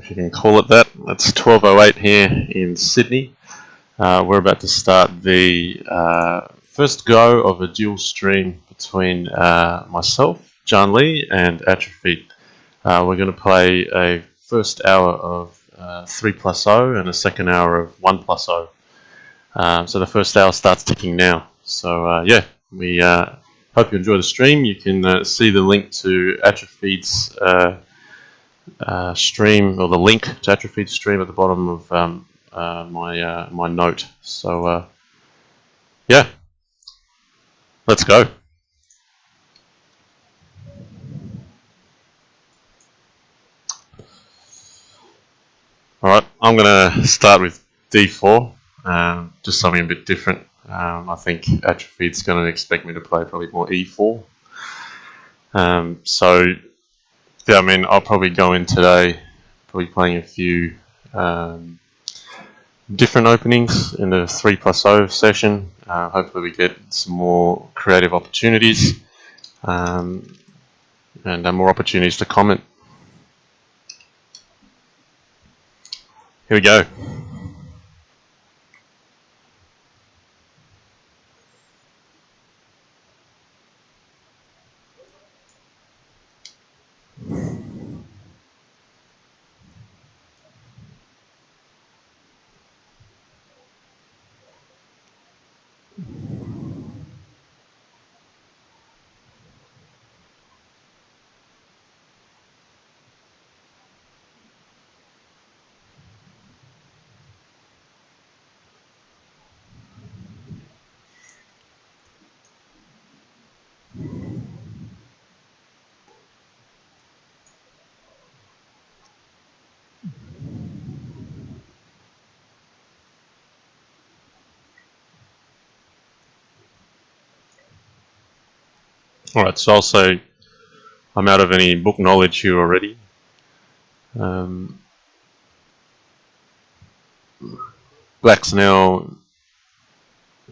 if you can call it that. It's 12:08 here in Sydney. We're about to start the first go of a dual stream between myself, JannLee, and Atrophied. We're going to play a first hour of 3+0 and a second hour of 1+0. So the first hour starts ticking now. So yeah, we hope you enjoy the stream. You can see the link to Atrophied's stream, or the link to Atrophied's stream at the bottom of my note. So yeah, let's go. Alright, I'm going to start with D4, just something a bit different. I think Atrophied's going to expect me to play probably more E4. So, yeah, I mean, I'll probably go in today, probably playing a few different openings in the 3+0 session. Hopefully we get some more creative opportunities and more opportunities to comment. Here we go. Alright, so I'll say I'm out of any book knowledge here already. Black's now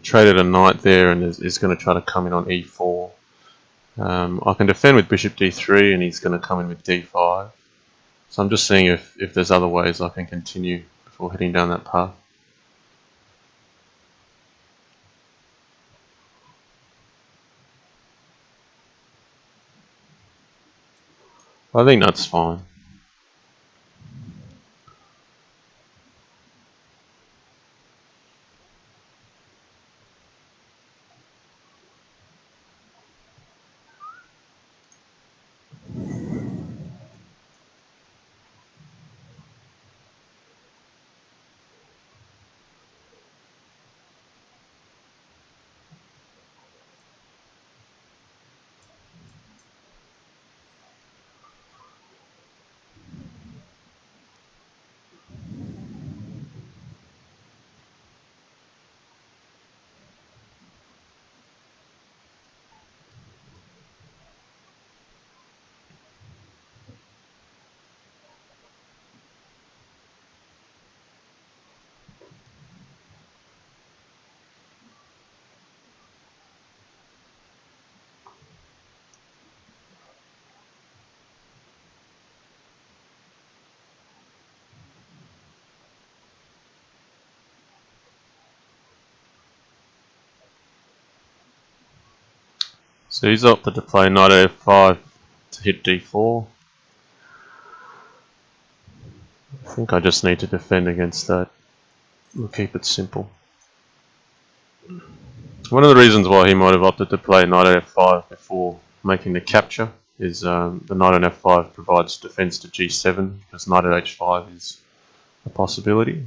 traded a knight there and is going to try to come in on E4. I can defend with bishop D3 and he's going to come in with D5. So I'm just seeing if there's other ways I can continue before heading down that path. I think that's fine. So he's opted to play knight F5 to hit D4. I think I just need to defend against that. We'll keep it simple. One of the reasons why he might have opted to play knight F5 before making the capture is the knight on F5 provides defense to G7 because knight at H5 is a possibility.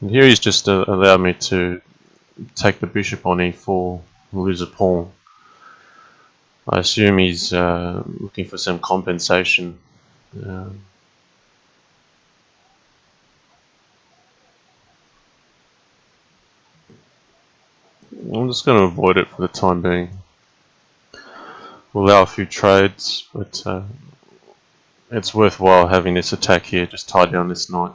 And here he's just allowed me to take the bishop on E4 and lose a pawn. I assume he's looking for some compensation. I'm just going to avoid it for the time being. We'll allow a few trades, but it's worthwhile having this attack here, just tie down this knight.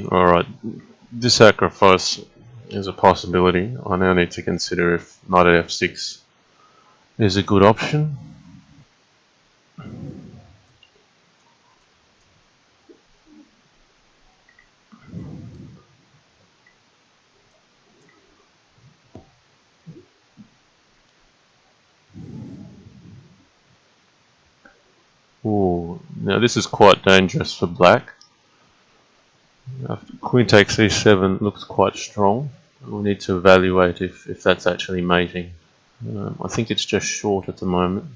Alright, this sacrifice is a possibility. I now need to consider if knight at f6 is a good option. Ooh, now this is quite dangerous for black. Queen takes e7 looks quite strong. We'll need to evaluate if that's actually mating. I think it's just short at the moment.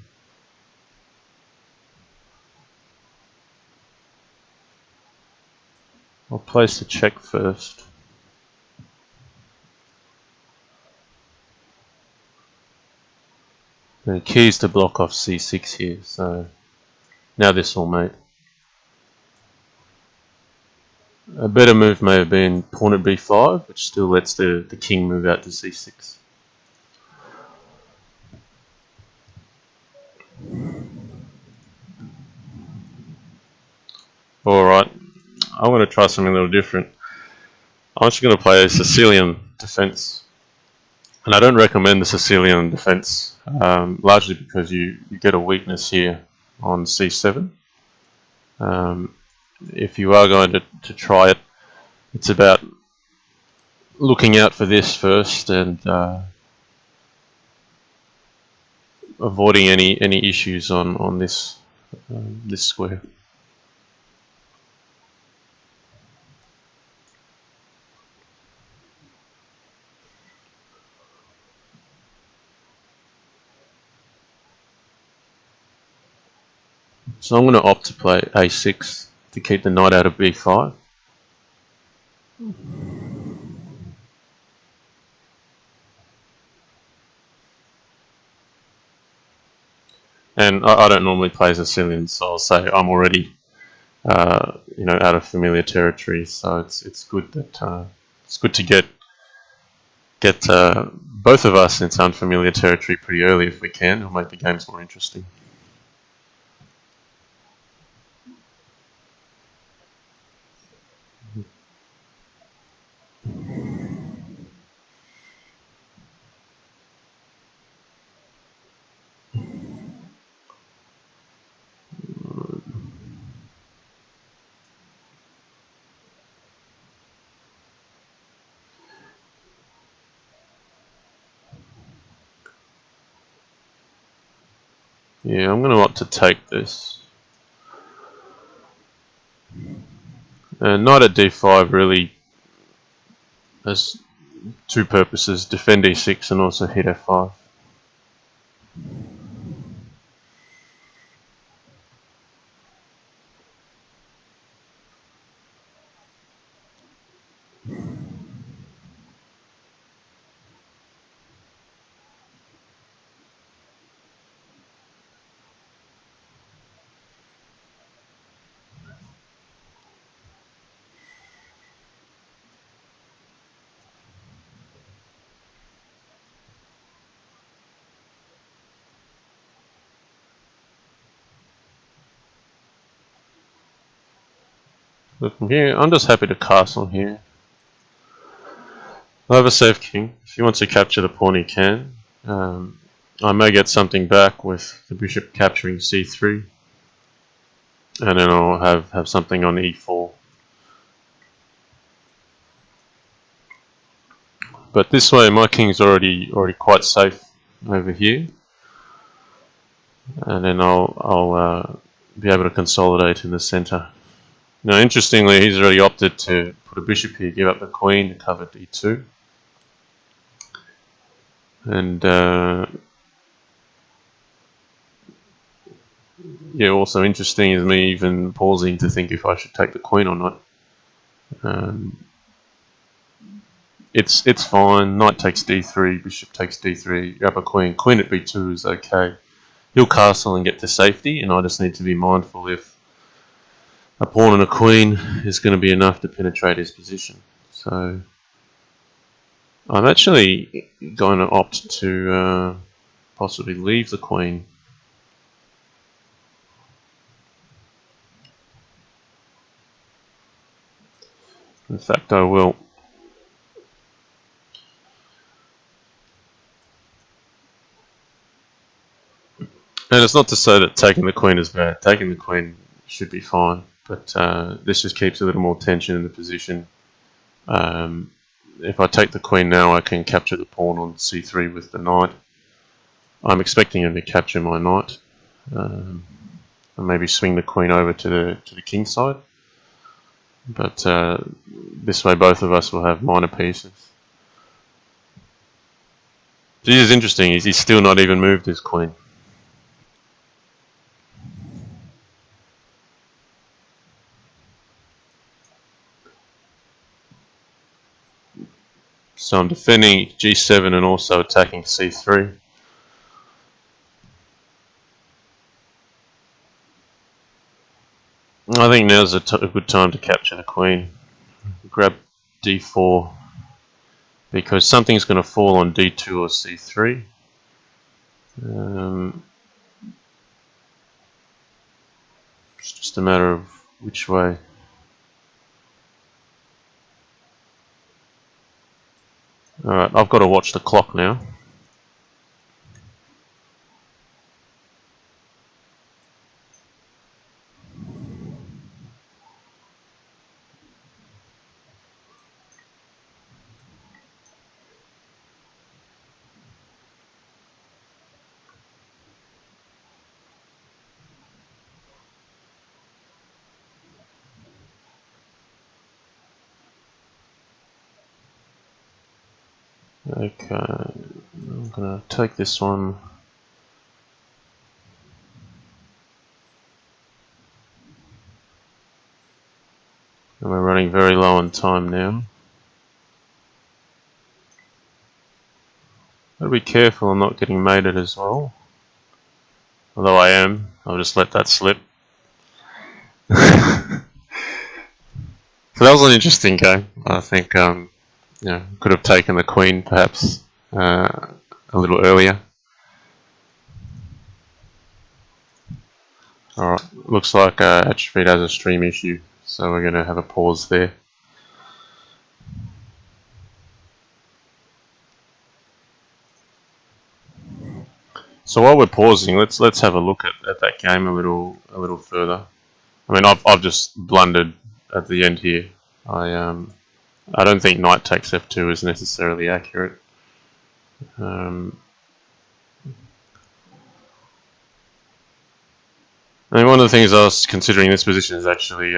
I'll place the check first. The key is to block off c6 here, so now this will mate. A better move may have been pawn at b5, which still lets the king move out to c6. Alright, I'm going to try something a little different. I'm actually going to play a Sicilian defense. And I don't recommend the Sicilian defense, largely because you get a weakness here on c7. If you are going to try it, it's about looking out for this first and avoiding any issues on this this square. So I'm going to opt to play a6 to keep the knight out of b5. And I don't normally play Sicilian, so I'll say I'm already out of familiar territory. So it's good that it's good to get both of us into unfamiliar territory pretty early if we can. It'll make the games more interesting. Yeah, I'm going to opt to take this. And knight at d5 really has two purposes: defend e6 and also hit f5. But from here, I'm just happy to castle here. I have a safe king. If he wants to capture the pawn, he can. I may get something back with the bishop capturing c3, and then I'll have something on e4. But this way, my king's already quite safe over here, and then I'll be able to consolidate in the center. Now, interestingly, he's already opted to put a bishop here, give up the queen to cover d2. And yeah, also interesting is me even pausing to think if I should take the queen or not. It's fine. Knight takes d3, bishop takes d3, grab a queen. Queen at b2 is okay. He'll castle and get to safety, and I just need to be mindful if a pawn and a queen is going to be enough to penetrate his position. So I'm actually going to opt to possibly leave the queen. In fact, I will. And it's not to say that taking the queen is bad. Taking the queen should be fine, but this just keeps a little more tension in the position. If I take the queen now, I can capture the pawn on c3 with the knight. I'm expecting him to capture my knight, and maybe swing the queen over to the king side. But this way, both of us will have minor pieces. This is interesting. He's still not even moved his queen. So I'm defending g7 and also attacking c3. I think now's a good time to capture the queen. Grab d4 because something's going to fall on d2 or c3. It's just a matter of which way. Alright, I've got to watch the clock now. Okay, I'm going to take this one. And we're running very low on time now. Gotta be careful I'm not getting mated as well. Although I am, I'll just let that slip. So that was an interesting game. I think could have taken the queen perhaps a little earlier. Alright, looks like Atrophied has a stream issue, so we're going to have a pause there. So while we're pausing, let's have a look at that game a little further. I mean, I've just blundered at the end here. I don't think knight takes f2 is necessarily accurate. I mean, one of the things I was considering in this position is actually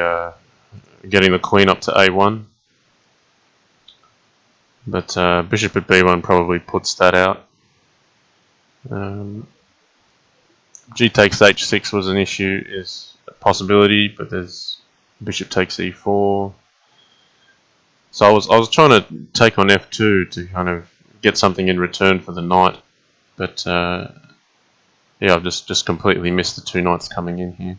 getting the queen up to a1. But bishop at b1 probably puts that out. G takes h6 was an issue, is a possibility, but there's bishop takes e4. So I was trying to take on f2 to kind of get something in return for the knight, but yeah, I've just completely missed the two knights coming in here.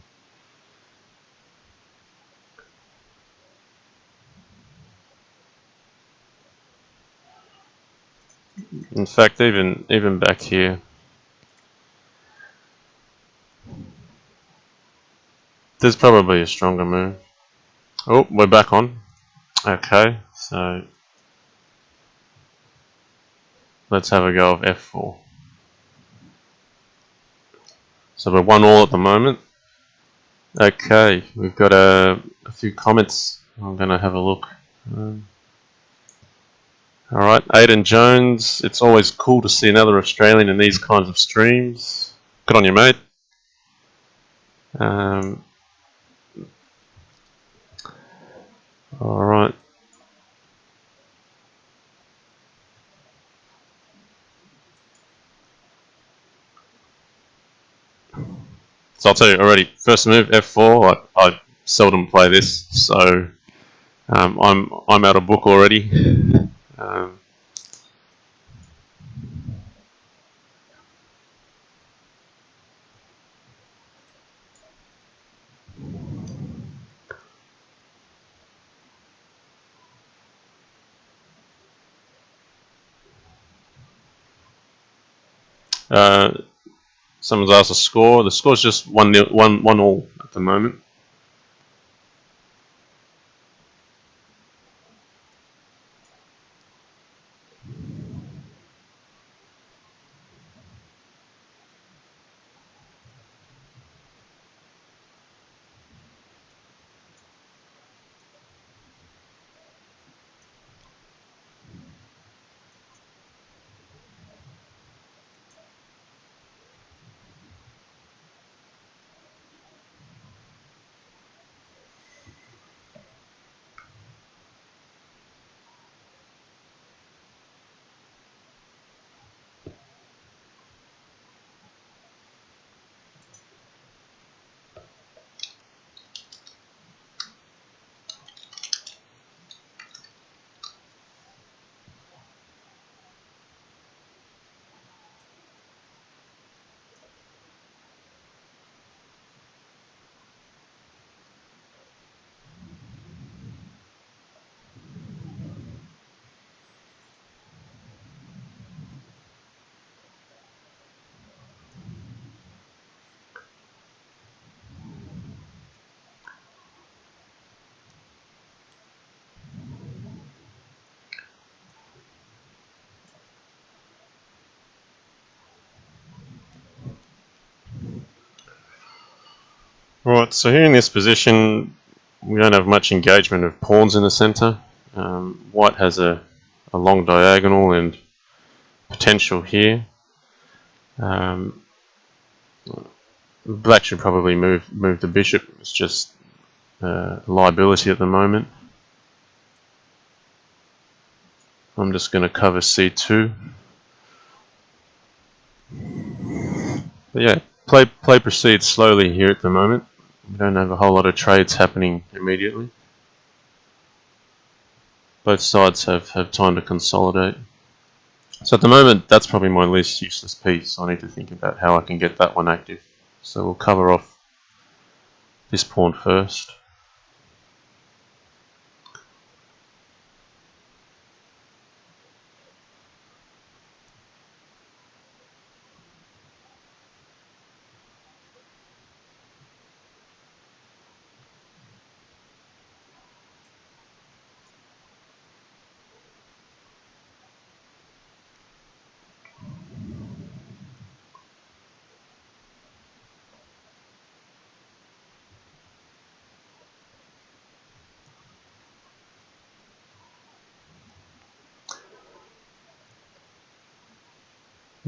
In fact, even back here, there's probably a stronger move. Oh, we're back on. Okay, so let's have a go of f4. So we're 1-1 at the moment. Okay, we've got a few comments. I'm going to have a look. Alright, Aidan Jones, it's always cool to see another Australian in these kinds of streams. Good on you, mate. Alright. So I'll tell you already, first move, f4, I seldom play this, so I'm out of book already. Someone's asked a score. The score's just 1-1 all at the moment. Right, so here in this position, we don't have much engagement of pawns in the centre. White has a long diagonal and potential here. Black should probably move the bishop. It's just a liability at the moment. I'm just going to cover c2. But yeah, play proceeds slowly here at the moment. We don't have a whole lot of trades happening immediately. Both sides have time to consolidate. So at the moment, that's probably my least useless piece. I need to think about how I can get that one active. So we'll cover off this pawn first.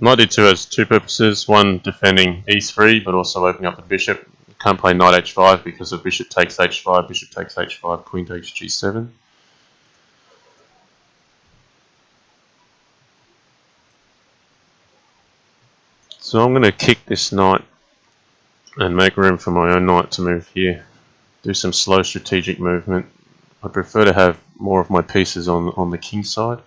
Knight d2 has two purposes, one defending e3 but also opening up the bishop. You can't play knight h5 because of bishop takes h5, bishop takes h5, queen takes g7. So I'm going to kick this knight and make room for my own knight to move here. Do some slow strategic movement. I prefer to have more of my pieces on the king side.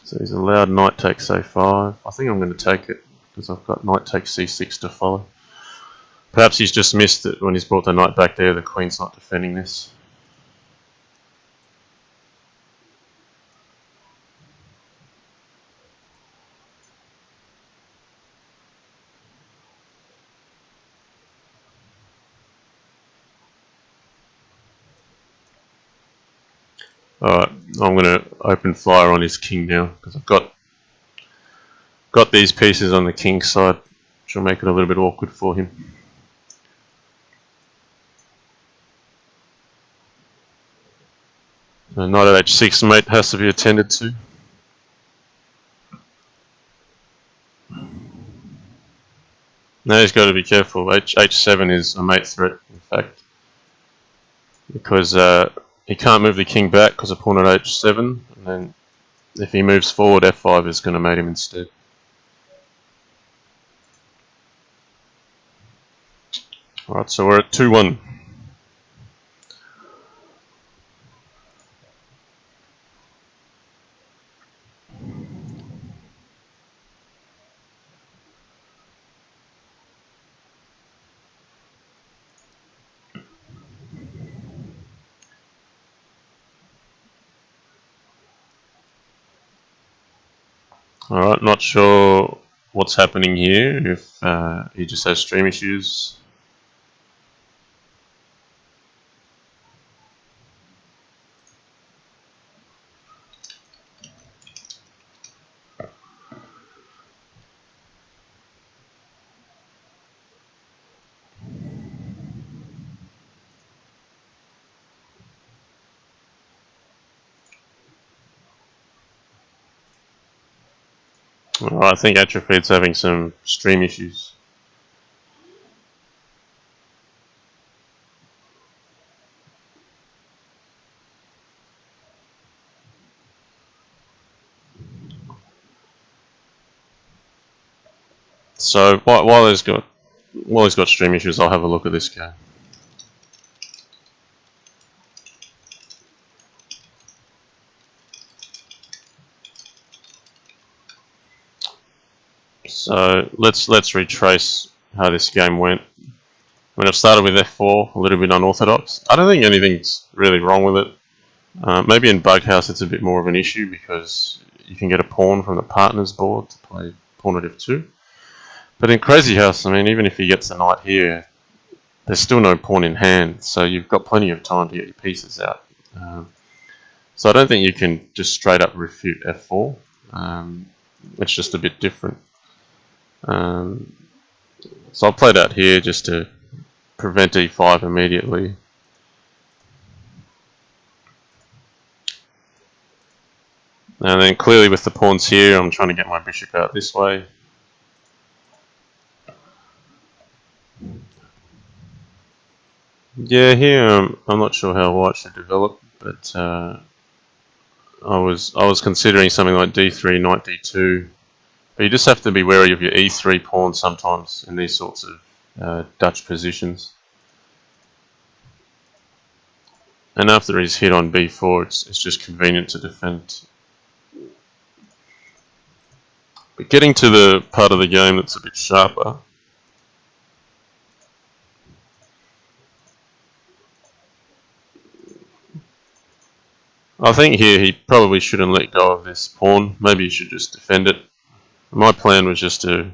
So he's allowed knight takes a5. I think I'm going to take it because I've got knight takes c6 to follow. Perhaps he's just missed it when he's brought the knight back there. The queen's not defending this. Alright, I'm going to open fire on his king now because I've got these pieces on the king's side, which will make it a little bit awkward for him. So knight at h6 mate has to be attended to. Now he's got to be careful. h7 is a mate threat, in fact, because he can't move the king back because of pawn at h7, and then if he moves forward, f5 is going to mate him instead. Alright, so we're at 2-1. Alright, not sure what's happening here, if he just has stream issues. I think Atrophied's having some stream issues. So while he's got stream issues, I'll have a look at this game. So let's retrace how this game went. When I've started with f4, a little bit unorthodox. I don't think anything's really wrong with it. Maybe in Bughouse it's a bit more of an issue because you can get a pawn from the partner's board to play pawn at f2. But in Crazyhouse, I mean, even if he gets a knight here, there's still no pawn in hand, so you've got plenty of time to get your pieces out. So I don't think you can just straight up refute f4. It's just a bit different. Um, so I'll play that here just to prevent e5 immediately. And then clearly with the pawns here, I'm trying to get my bishop out this way. Yeah, here I'm not sure how white should develop, but I was considering something like d3, knight d2. But you just have to be wary of your e3 pawn sometimes in these sorts of Dutch positions. And after he's hit on b4, it's just convenient to defend. But getting to the part of the game that's a bit sharper. I think here he probably shouldn't let go of this pawn. Maybe he should just defend it. My plan was just to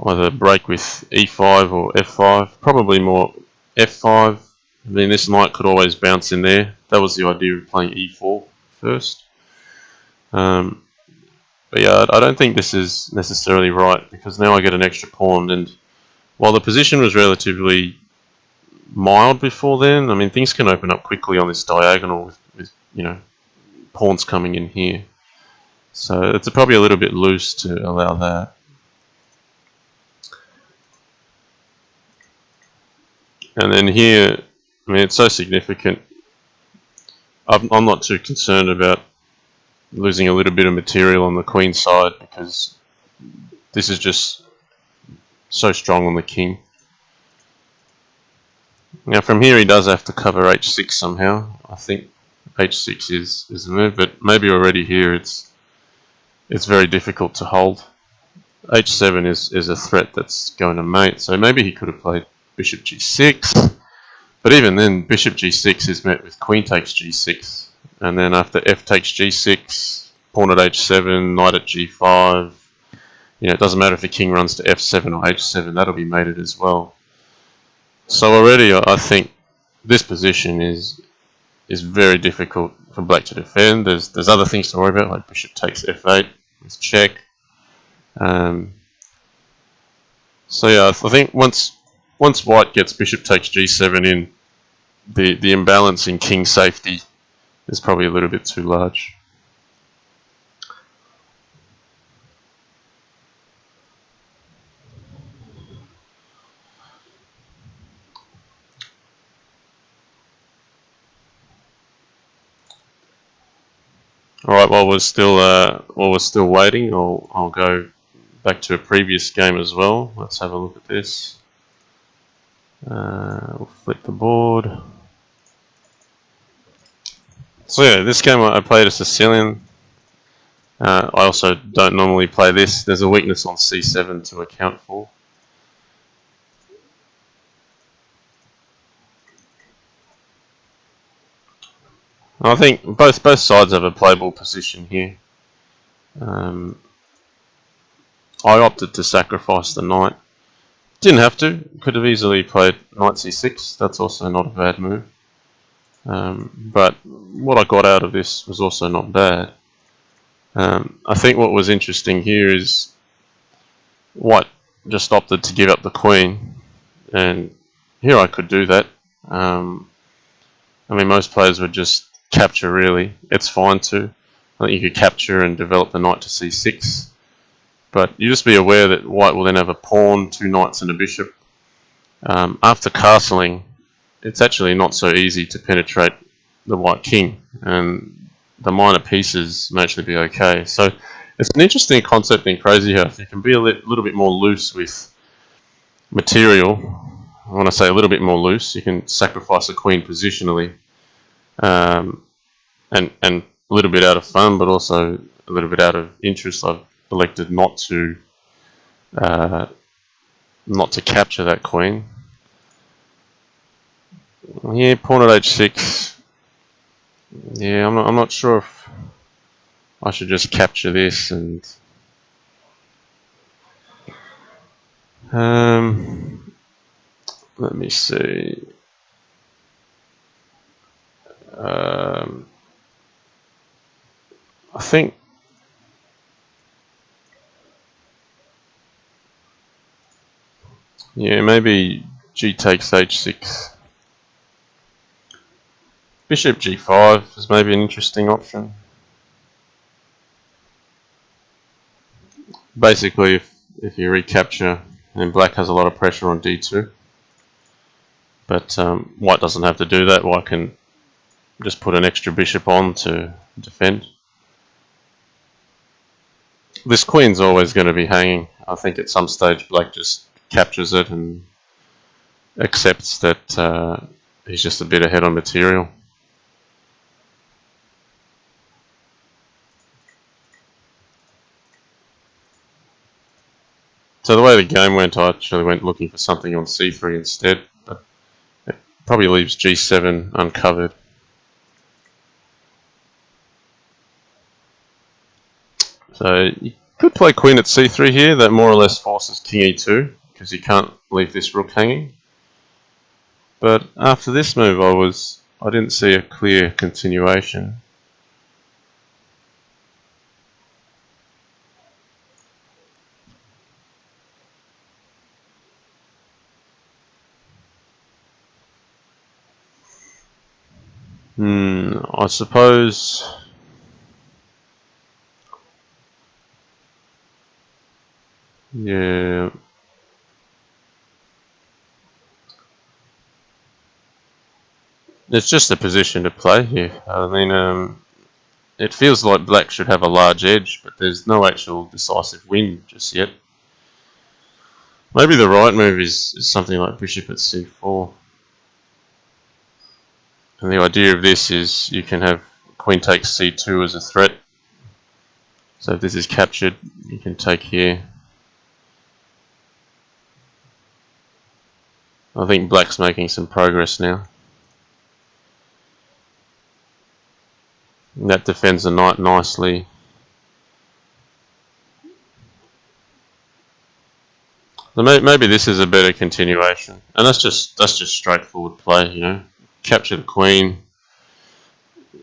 either break with e5 or f5. Probably more f5. I mean, this knight could always bounce in there. That was the idea of playing e4 first. But yeah, I don't think this is necessarily right because now I get an extra pawn, and while the position was relatively mild before then, I mean things can open up quickly on this diagonal with pawns coming in here. So it's probably a little bit loose to allow that. And then here, I mean it's so significant. I'm not too concerned about losing a little bit of material on the queen side because this is just so strong on the king. Now from here he does have to cover h6 somehow. I think h6 is the move, but maybe already here it's very difficult to hold. h7 is a threat that's going to mate, so maybe he could have played bishop g6, but even then bishop g6 is met with queen takes g6, and then after f takes g6, pawn at h7, knight at g5, it doesn't matter if the king runs to f7 or h7, that'll be mated as well. So already I think this position is very difficult for black to defend. There's other things to worry about, like bishop takes f8, let's check. So yeah, I think once white gets bishop takes g7 in, the imbalance in king safety is probably a little bit too large. All right, while we're still waiting, I'll go back to a previous game as well. Let's have a look at this. We'll flip the board. So yeah, this game I played a Sicilian. I also don't normally play this. There's a weakness on c7 to account for. I think both sides have a playable position here. I opted to sacrifice the knight. Didn't have to. Could have easily played knight c6. That's also not a bad move. But what I got out of this was also not bad. I think what was interesting here is white just opted to give up the queen, and here I could do that. I mean, most players would just capture, really. It's fine too. I think you could capture and develop the knight to c6. But you just be aware that white will then have a pawn, two knights and a bishop. After castling, it's actually not so easy to penetrate the white king, and the minor pieces may actually be okay. So it's an interesting concept in Crazyhouse. You can be a little bit more loose with material. When I say a little bit more loose, you can sacrifice a queen positionally, and a little bit out of fun, but also a little bit out of interest. I've elected not to capture that queen. Yeah, pawn at h6. Yeah, I'm not sure if I should just capture this and let me see. I think Yeah, maybe g takes h6. Bishop g5 is maybe an interesting option. Basically, if you recapture, then black has a lot of pressure on d2. But white doesn't have to do that. White can just put an extra bishop on to defend. This queen's always going to be hanging. I think at some stage black just captures it and accepts that he's just a bit ahead on material. So the way the game went, I actually went looking for something on c3 instead, but it probably leaves g7 uncovered. So you could play queen at c3 here. That more or less forces king e2 because you can't leave this rook hanging. But after this move, I didn't see a clear continuation. I suppose. Yeah. It's just a position to play here. I mean, it feels like black should have a large edge, but there's no actual decisive win just yet. Maybe the right move is something like bishop at c4. And the idea of this is you can have queen takes c2 as a threat. So if this is captured, you can take here. I think black's making some progress now. And that defends the knight nicely. So maybe this is a better continuation, and that's just straightforward play. You know, capture the queen,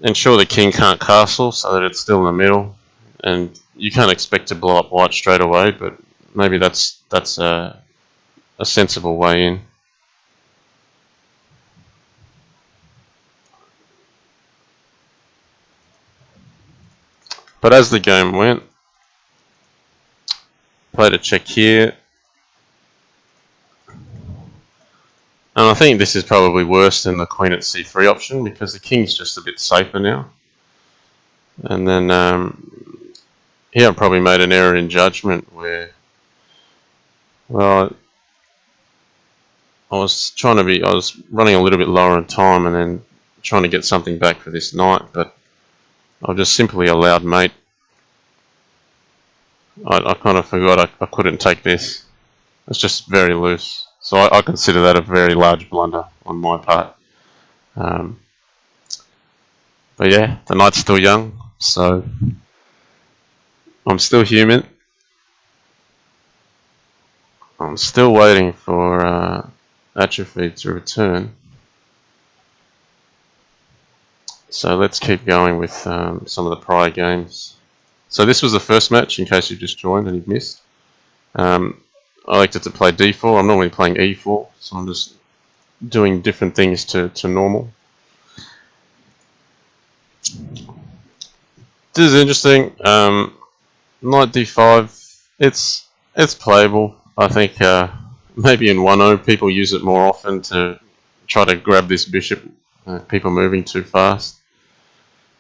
ensure the king can't castle so that it's still in the middle, and you can't expect to blow up white straight away. But maybe that's a sensible way in. But as the game went, played a check here. And I think this is probably worse than the queen at c3 option because the king's just a bit safer now. And then here I probably made an error in judgment where, well, I was running a little bit lower in time and then trying to get something back for this knight, but I just simply allowed mate. I kind of forgot I couldn't take this. It's just very loose. So I consider that a very large blunder on my part. But yeah, the knight's still young, so I'm still human. I'm still waiting for Atrophied to return. So let's keep going with some of the prior games. So this was the first match, in case you just joined and you've missed. I elected to play d4. I'm normally playing e4, so I'm just doing different things to normal. This is interesting. Knight d5. It's playable. I think maybe in 1-0 people use it more often to try to grab this bishop. People moving too fast.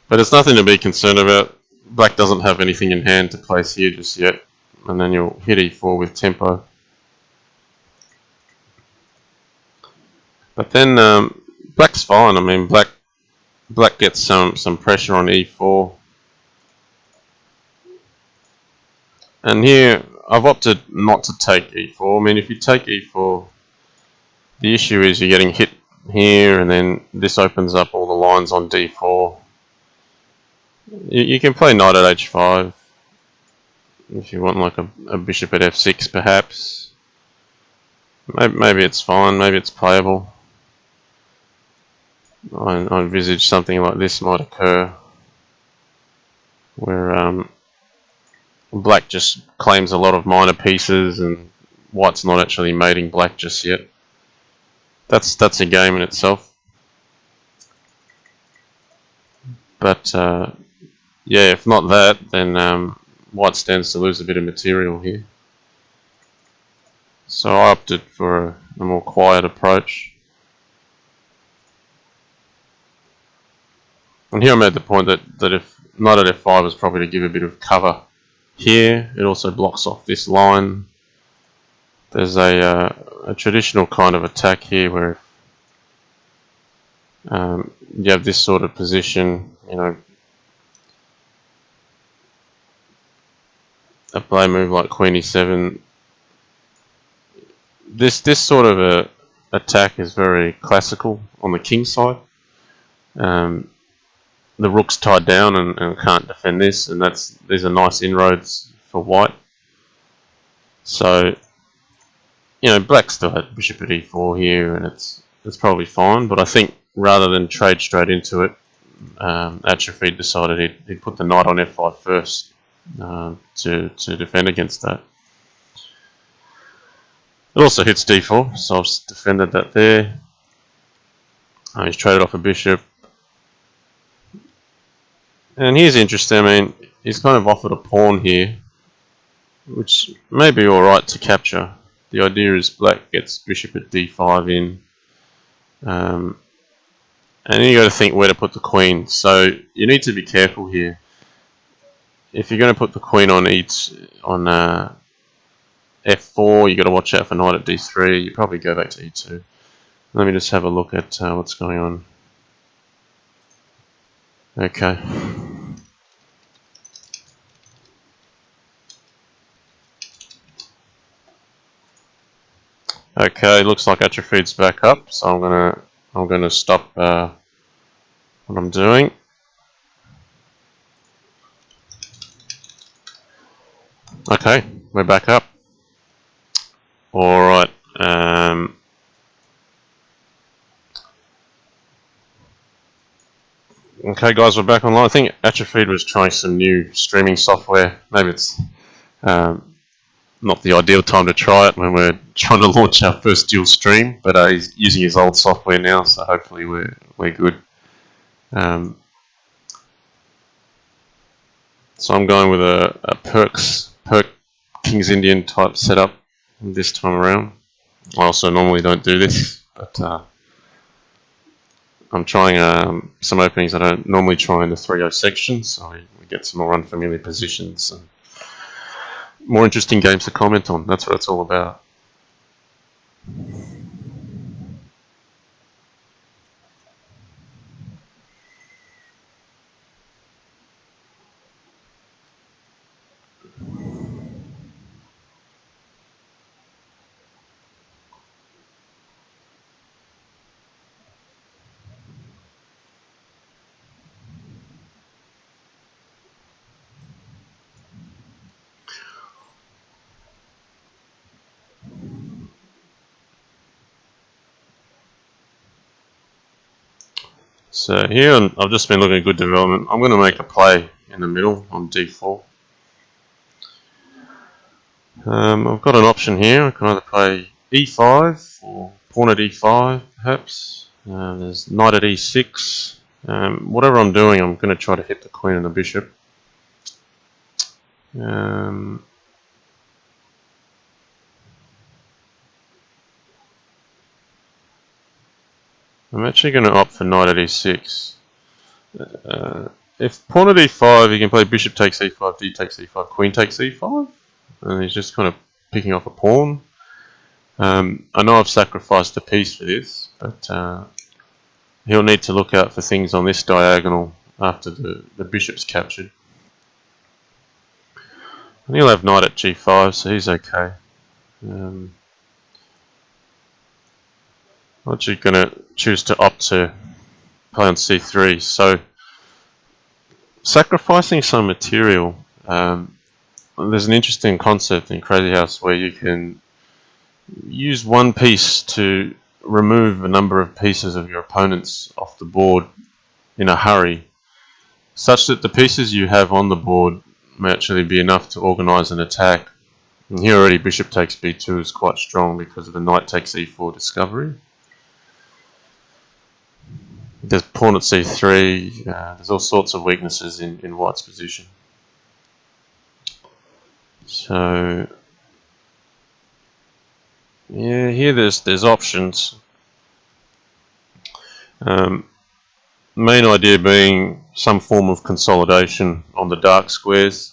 But it's nothing to be concerned about. Black doesn't have anything in hand to place here just yet. And then you'll hit e4 with tempo. But then black's fine. I mean, black gets some pressure on e4. And here, I've opted not to take e4. I mean, if you take e4, the issue is you're getting hit here, and then this opens up all the lines on d4. You can play knight at h5 if you want like a bishop at f6 perhaps. Maybe it's fine, maybe it's playable. I envisage something like this might occur where black just claims a lot of minor pieces and white's not actually mating black just yet. That's a game in itself. But yeah, if not that, then white stands to lose a bit of material here. So I opted for a more quiet approach. And here I made the point that if knight at f5 is probably to give a bit of cover here, it also blocks off this line. There's a traditional kind of attack here where you have this sort of position, you know, a play move like queen e7. This sort of a attack is very classical on the king side. The rook's tied down and can't defend this, and these are nice inroads for white. So, you know, black still had bishop at e4 here, and it's probably fine. But I think rather than trade straight into it, Atrophied decided he'd put the knight on f5 first to defend against that. It also hits d4, so I've defended that there. He's traded off a bishop. And here's interesting, I mean, he's kind of offered a pawn here, which may be alright to capture. The idea is black gets bishop at d5 in. And then you got to think where to put the queen. So you need to be careful here. If you're going to put the queen on f4, you got to watch out for knight at d3. You probably go back to e2. Let me just have a look at what's going on. Okay. Okay, looks like Atrophied's back up, so I'm gonna stop what I'm doing. Okay, we're back up. Alright, okay guys, we're back online. I think Atrophied was trying some new streaming software. Maybe it's not the ideal time to try it when we're trying to launch our first dual stream, but he's using his old software now, so hopefully we're good. So I'm going with a Perk King's Indian type setup this time around. I also normally don't do this, but I'm trying some openings I don't normally try in the 3-0 section, so we get some more unfamiliar positions and more interesting games to comment on. That's what it's all about. So here I've just been looking at good development. I'm going to make a play in the middle on d4. I've got an option here. I can either play e5 or pawn at e5 perhaps. There's knight at e6. Whatever I'm doing, I'm going to try to hit the queen and the bishop. I'm actually going to opt for knight at e6. If pawn at e5, you can play bishop takes e5, d takes e5, queen takes e5, and he's just kind of picking off a pawn. I know I've sacrificed a piece for this, but he'll need to look out for things on this diagonal after the bishop's captured. And he'll have knight at g5, so he's okay. I'm actually going to choose to opt to play on c3. So sacrificing some material. There's an interesting concept in Crazyhouse where you can use one piece to remove a number of pieces of your opponents off the board in a hurry, such that the pieces you have on the board may actually be enough to organize an attack And here already bishop takes b2 is quite strong because of the knight takes e4 discovery. There's pawn at c3. There's all sorts of weaknesses in white's position. So yeah, here there's options. Main idea being some form of consolidation on the dark squares,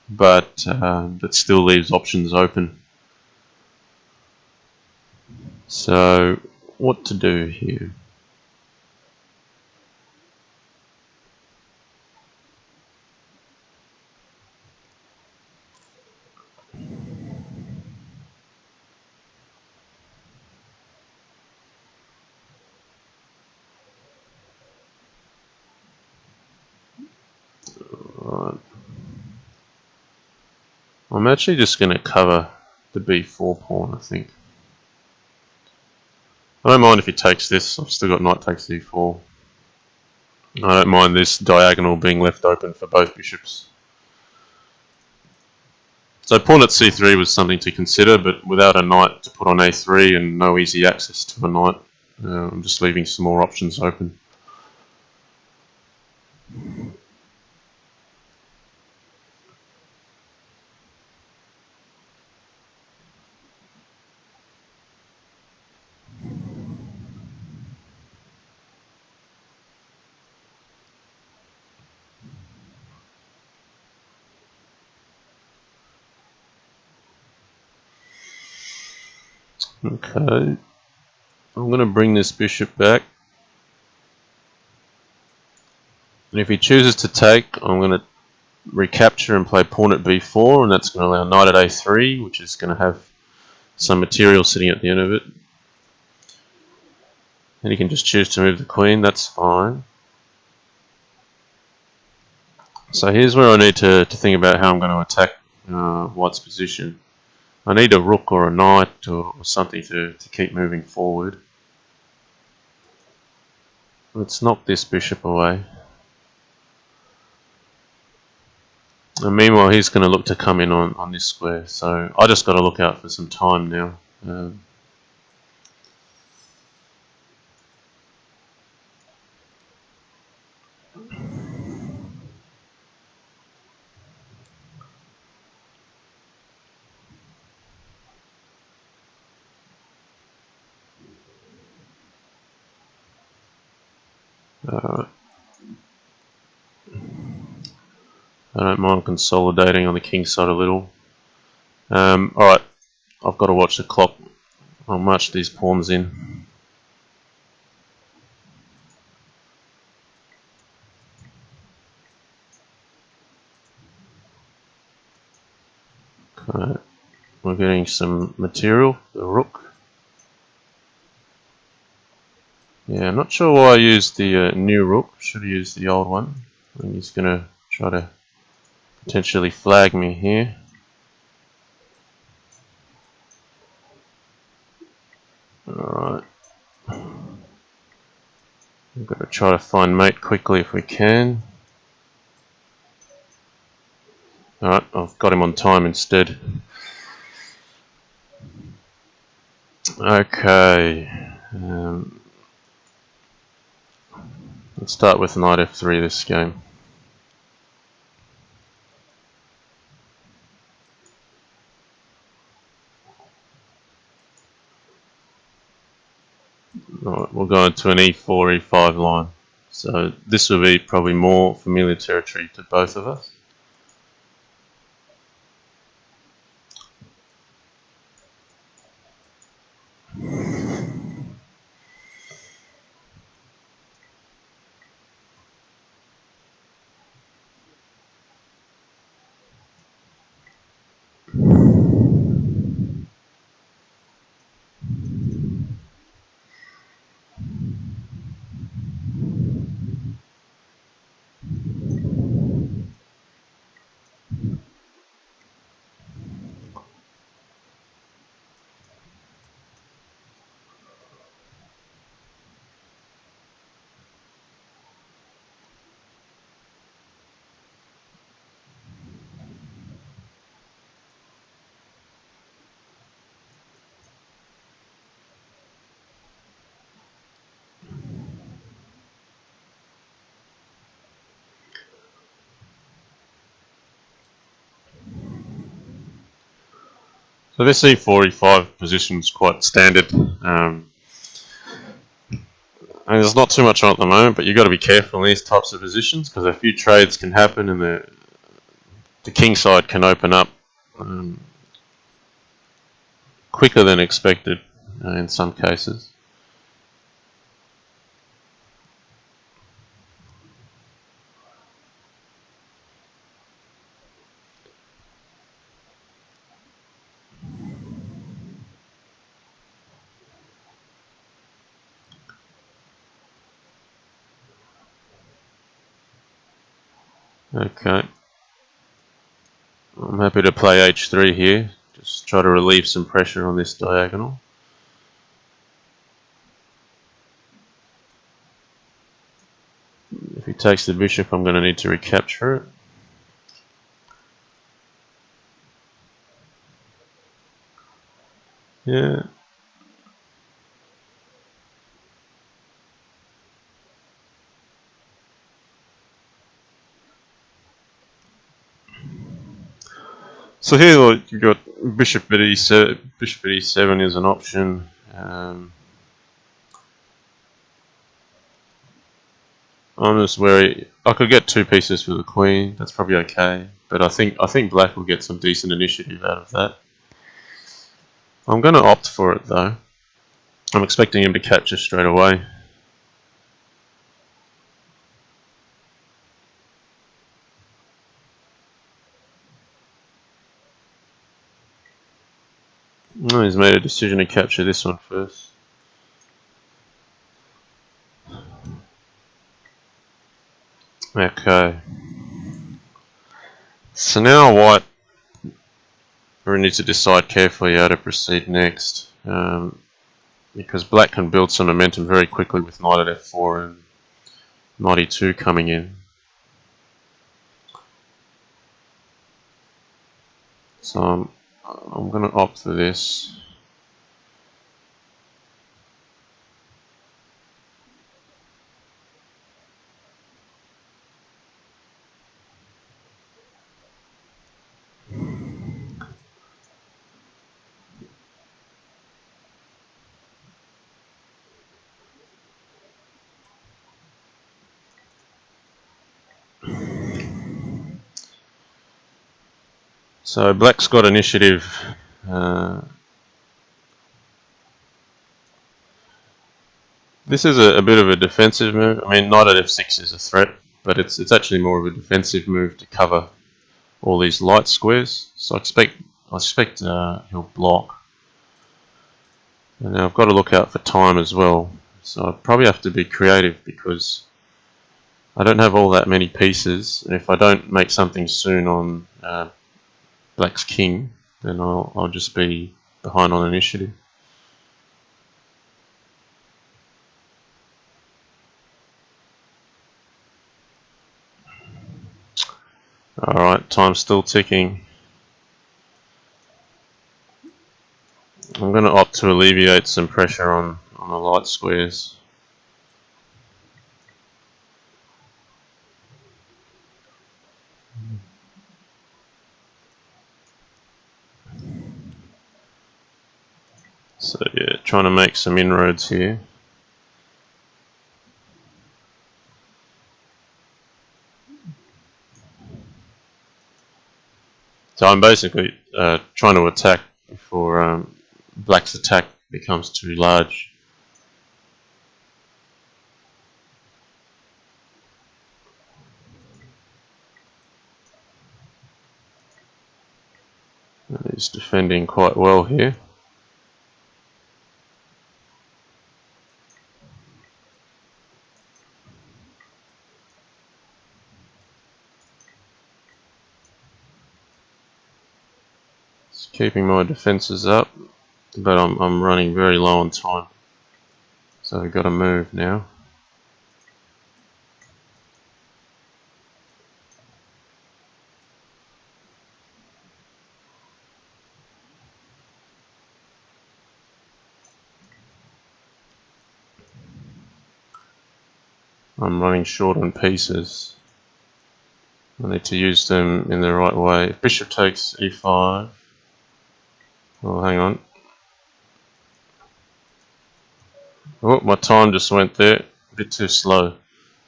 but that still leaves options open. So what to do here? Right. I'm actually just going to cover the b4 pawn, I think. I don't mind if he takes this. I've still got knight takes e4. I don't mind this diagonal being left open for both bishops. So pawn at c3 was something to consider, but without a knight to put on a3 and no easy access to a knight, I'm just leaving some more options open. Okay, I'm going to bring this bishop back. And if he chooses to take, I'm going to recapture and play pawn at b4, and that's going to allow knight at a3, which is going to have some material sitting at the end of it. And he can just choose to move the queen, that's fine. So here's where I need to think about how I'm going to attack white's position. I need a rook or a knight or something to keep moving forward. Let's knock this bishop away. And meanwhile, he's going to look to come in on this square. So I just got to look out for some time now. I don't mind consolidating on the king side a little. Alright, I've got to watch the clock. I'll march these pawns in. Okay, we're getting some material, the rook. Yeah, I'm not sure why I used the new rook. Should have used the old one. I think he's going to try to potentially flag me here. Alright. We've got to try to find mate quickly if we can. Alright, I've got him on time instead. Okay. Let's start with knight f3 this game. Right, we'll go into an e4, e5 line. So this will be probably more familiar territory to both of us. So this e4, e5 position is quite standard. And there's not too much on at the moment, but you've got to be careful in these types of positions because a few trades can happen and the king side can open up quicker than expected in some cases. Okay. I'm happy to play h3 here. Just try to relieve some pressure on this diagonal. If he takes the bishop, I'm going to need to recapture it. Yeah. So here you've got bishop at e7. Bishop at e7 is an option. I'm just wary. I could get two pieces for the queen. That's probably okay. But I think black will get some decent initiative out of that. I'm going to opt for it though. I'm expecting him to capture straight away. Oh, he's made a decision to capture this one first. Okay. So now white really needs to decide carefully how to proceed next. Because black can build some momentum very quickly with knight at f4 and knight e2 coming in. So I'm going to opt for this. So black's got initiative. This is a bit of a defensive move. I mean, knight at f6 is a threat, but it's actually more of a defensive move to cover all these light squares. So I expect he'll block. And now I've got to look out for time as well. So I probably have to be creative because I don't have all that many pieces, and if I don't make something soon on black's king, then I'll just be behind on initiative. Alright, time's still ticking. I'm going to opt to alleviate some pressure on the light squares. So yeah, trying to make some inroads here. So I'm basically trying to attack before black's attack becomes too large. He's defending quite well here. Just keeping my defenses up, but I'm running very low on time. So we've got to move now. I'm running short on pieces. I need to use them in the right way. If bishop takes e5. Oh, hang on. Oh, my time just went there. A bit too slow.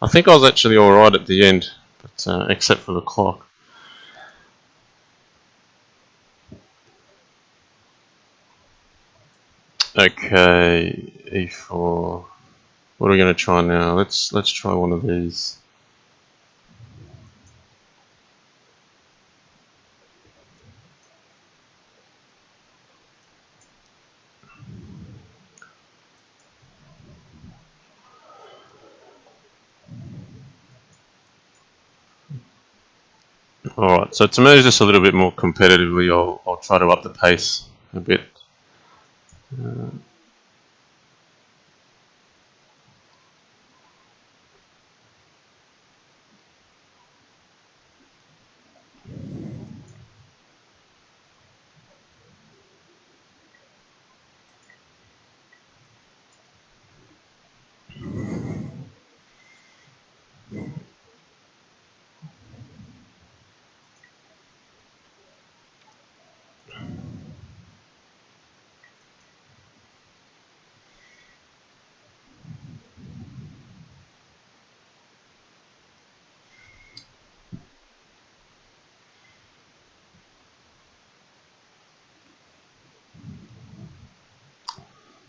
I think I was actually alright at the end, but except for the clock. Okay, e4. What are we going to try now? Let's try one of these. Alright, so to manage this a little bit more competitively, I'll try to up the pace a bit.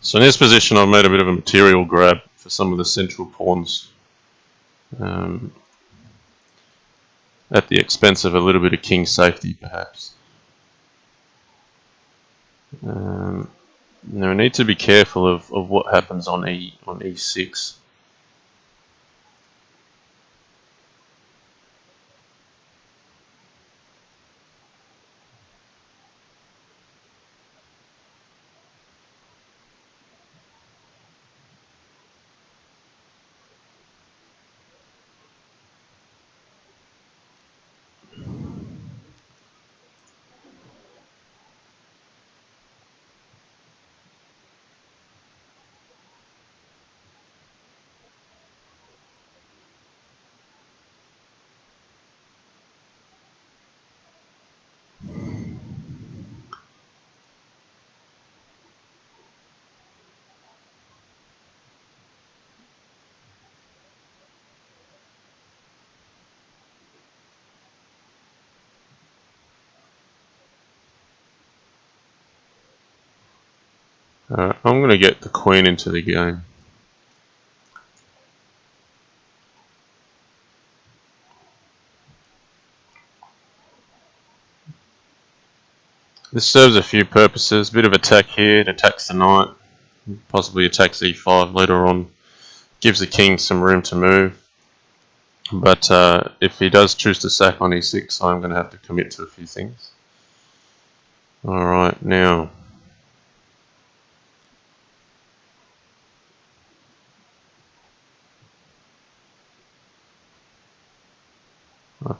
So in this position, I've made a bit of a material grab for some of the central pawns, um, at the expense of a little bit of king safety, perhaps. Now we need to be careful of what happens on e6. I'm going to get the queen into the game. This serves a few purposes. A bit of attack here, it attacks the knight, possibly attacks e5 later on. Gives the king some room to move. But if he does choose to sack on e6, I'm going to have to commit to a few things. Alright, now.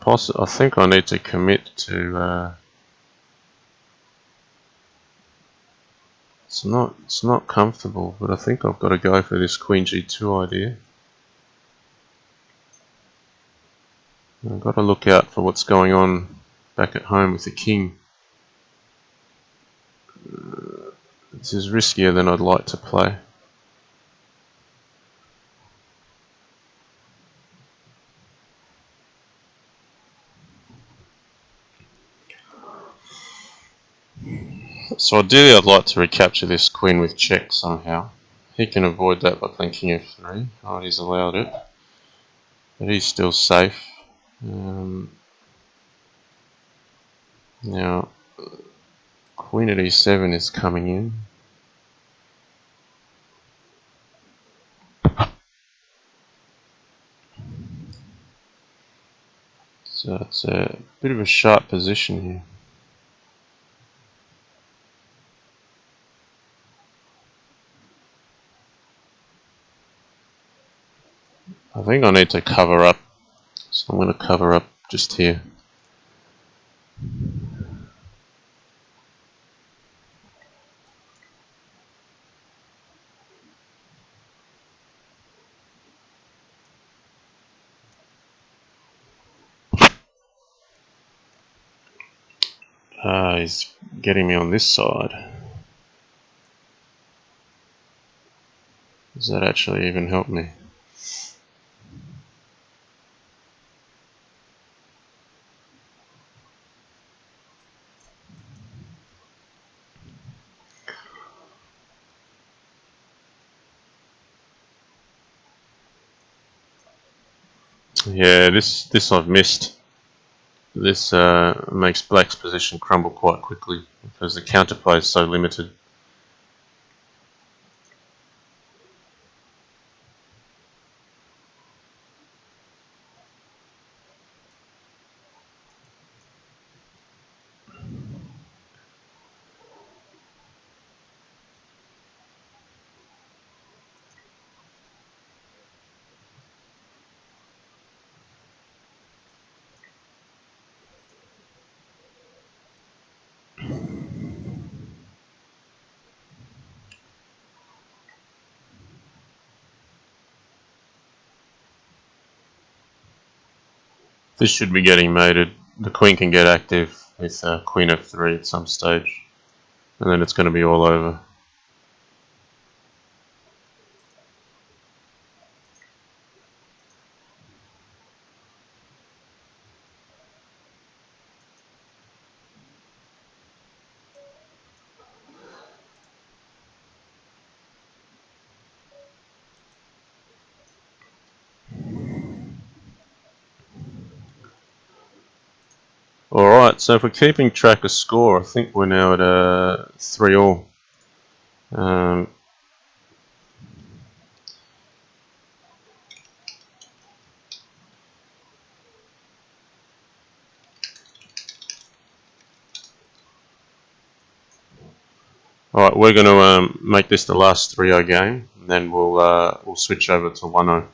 I think I need to commit to... It's not comfortable, but I think I've got to go for this queen g2 idea. I've got to look out for what's going on back at home with the king. This is riskier than I'd like to play. So ideally I'd like to recapture this queen with check somehow. He can avoid that by playing king f3. Oh, he's allowed it. But he's still safe. Now, queen at e7 is coming in. So it's a bit of a sharp position here. I think I need to cover up. So I'm going to cover up just here. He's getting me on this side. Does that actually even help me? Yeah, this I've missed. This makes black's position crumble quite quickly because the counterplay is so limited. This should be getting mated. The queen can get active with queen f3 at some stage, and then it's going to be all over. Alright, so if we're keeping track of score, I think we're now at 3-all. Alright, we're going to make this the last 3-0 game, and then we'll switch over to 1-0.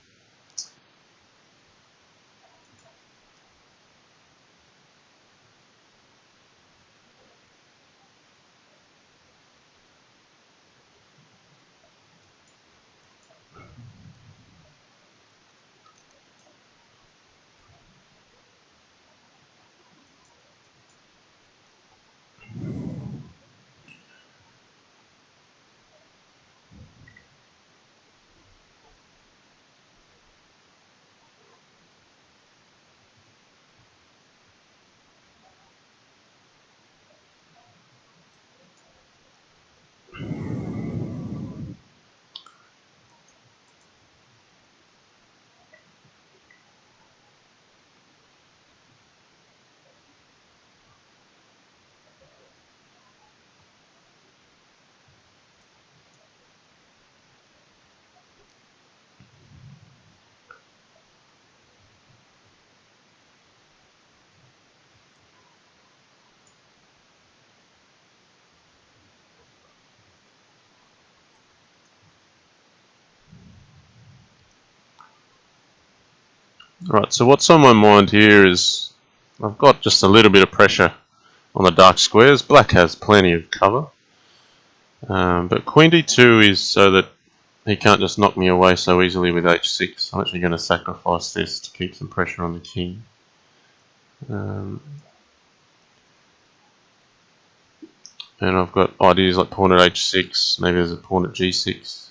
Right, so what's on my mind here is I've got just a little bit of pressure on the dark squares. Black has plenty of cover, but queen d2 is so that he can't just knock me away so easily with h6. I'm actually going to sacrifice this to keep some pressure on the king. And I've got ideas like pawn at h6, maybe there's a pawn at g6.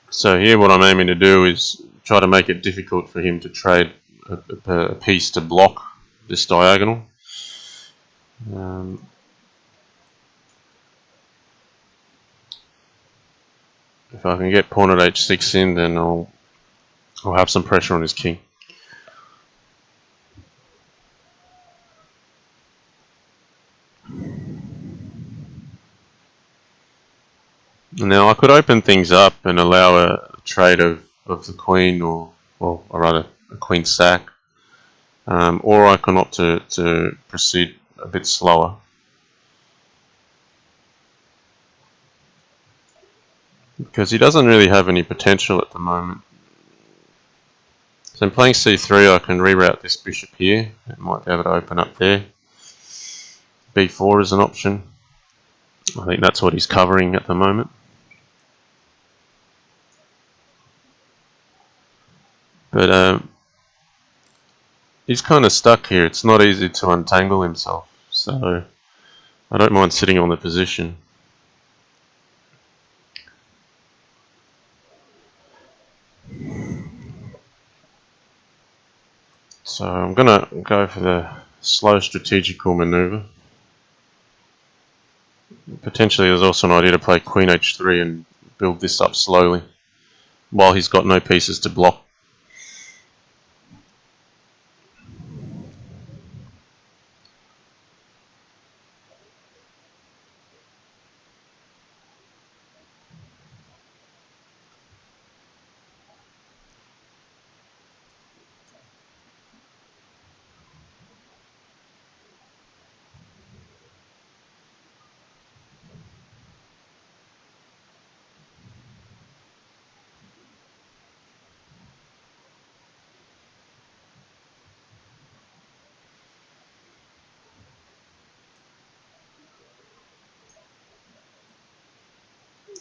So here what I'm aiming to do is try to make it difficult for him to trade a piece to block this diagonal. If I can get pawn at h6 in, then I'll have some pressure on his king. Now I could open things up and allow a trade of the queen, or rather a queen sack, or I can opt to proceed a bit slower. Because he doesn't really have any potential at the moment. So in playing c3, I can reroute this bishop here. It might be able to open up there. b4 is an option. I think that's what he's covering at the moment. But he's kind of stuck here. It's not easy to untangle himself, so I don't mind sitting on the position. So I'm gonna go for the slow strategical maneuver. Potentially there's also an idea to play Queen H3 and build this up slowly while he's got no pieces to block.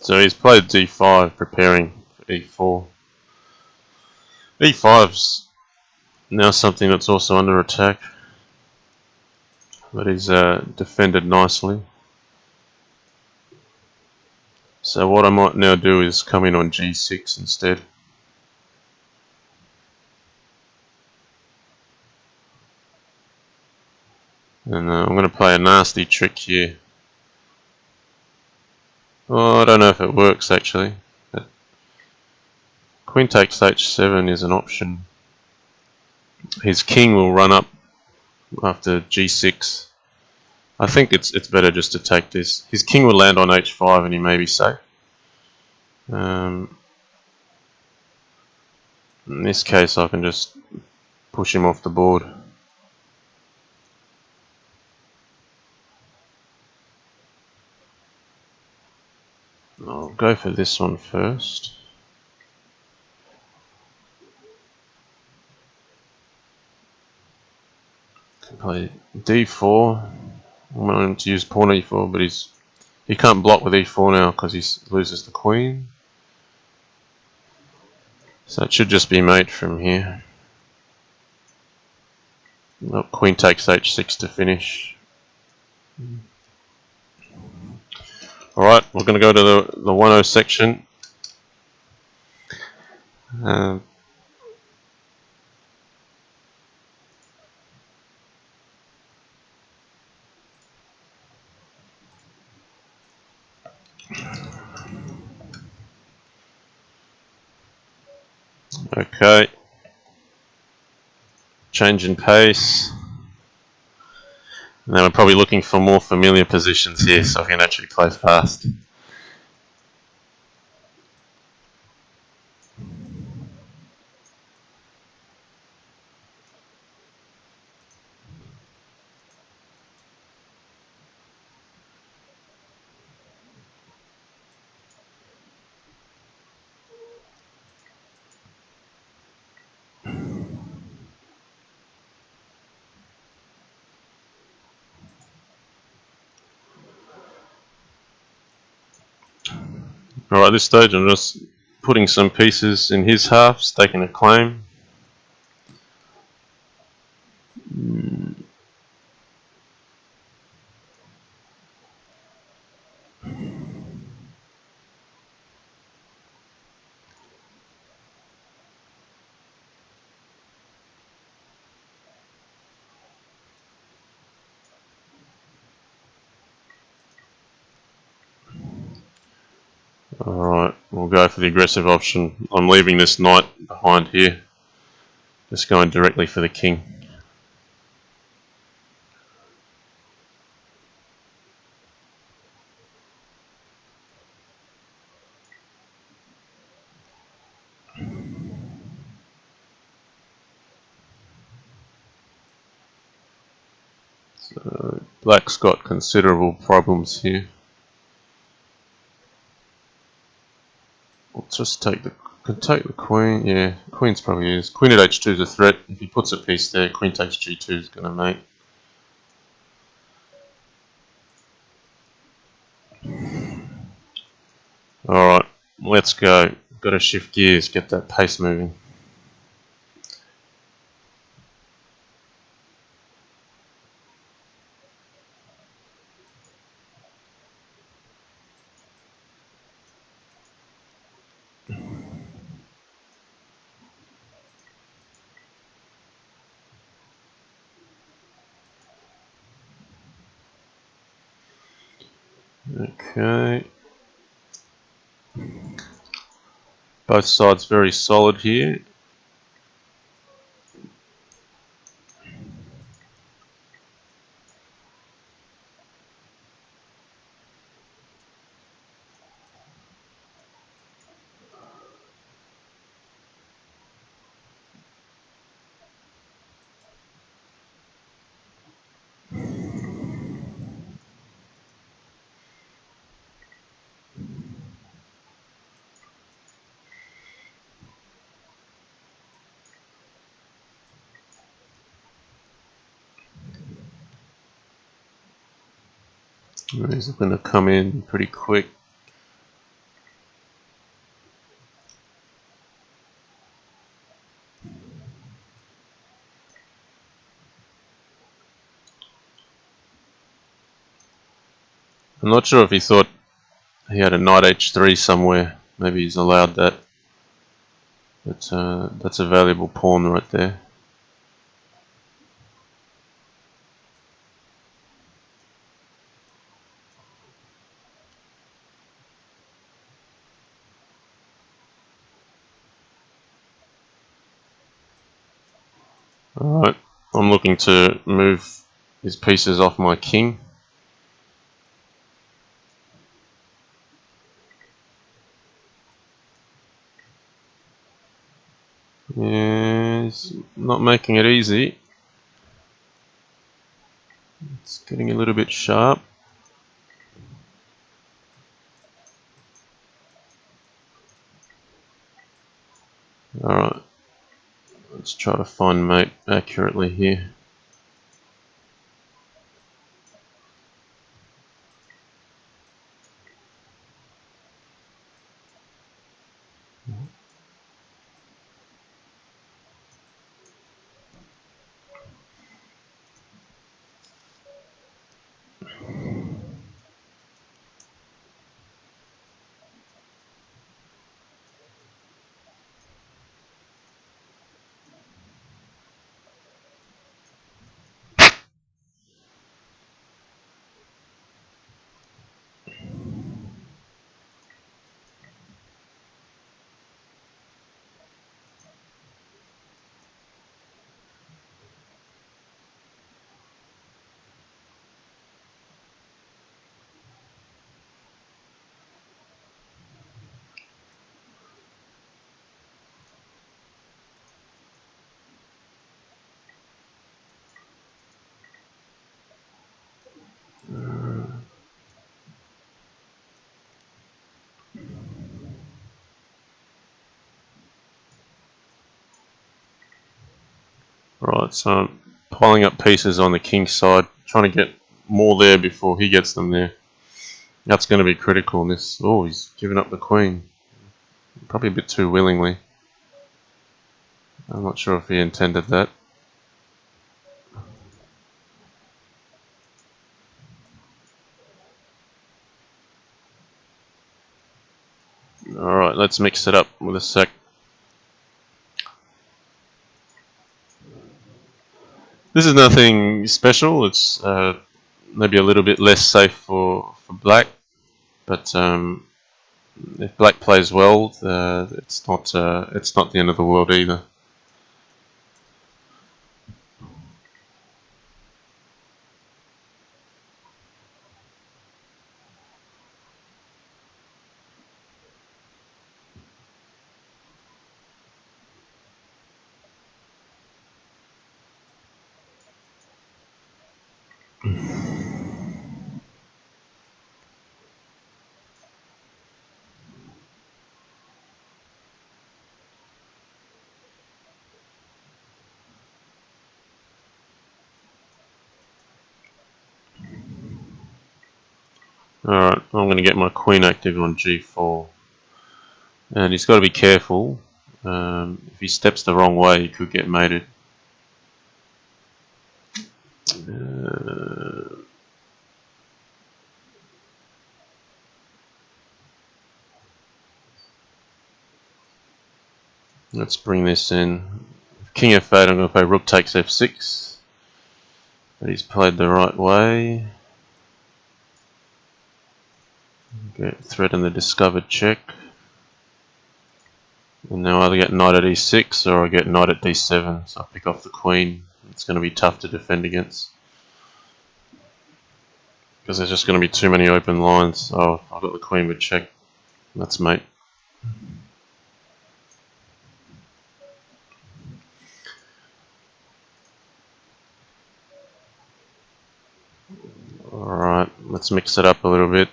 So he's played d5, preparing for e4. e5's now something that's also under attack, but he's defended nicely. So what I might now do is come in on g6 instead. And I'm going to play a nasty trick here. Oh, I don't know if it works actually. But Queen takes h7 is an option. His king will run up after g6. I think it's better just to take this. His king will land on h5 and he may be safe. In this case I can just push him off the board. I'll go for this one first. Can play d4. I want him to use pawn e4, but he can't block with e4 now because he loses the queen. So it should just be mate from here. Oh, queen takes h6 to finish. Alright, we're going to go to the 1-0 section. Okay. Change in pace. Now we're probably looking for more familiar positions here so I can actually play fast. Alright, at this stage I'm just putting some pieces in his half, staking a claim. Alright, we'll go for the aggressive option. I'm leaving this knight behind here. Just going directly for the king. So black's got considerable problems here. Let's just take the queen. Yeah, queen's probably is. Queen at h2 is a threat. If he puts a piece there, queen takes g2 is going to mate. Alright, let's go. Got to shift gears, get that pace moving. Okay. Both sides very solid here. He's going to come in pretty quick. I'm not sure if he thought he had a knight h3 somewhere. Maybe he's allowed that. But that's a valuable pawn right there. Alright, I'm looking to move his pieces off my king. Yeah, he's not making it easy. It's getting a little bit sharp. Alright, let's try to find mate accurately here. Right, so I'm piling up pieces on the king's side, trying to get more there before he gets them there. That's going to be critical in this. Oh, he's given up the queen. Probably a bit too willingly. I'm not sure if he intended that. Alright, let's mix it up with a sec. This is nothing special. It's maybe a little bit less safe for black, but if black plays well, it's not the end of the world either. Alright, I'm going to get my queen active on g4. And he's got to be careful. If he steps the wrong way, he could get mated. Let's bring this in. King f8, I'm going to play rook takes f6. But he's played the right way. Okay, threaten the discovered check. And now I either get knight at e6 or I get knight at d7, so I pick off the queen. It's going to be tough to defend against, because there's just going to be too many open lines. Oh, I've got the queen with check. That's mate. Alright, let's mix it up a little bit.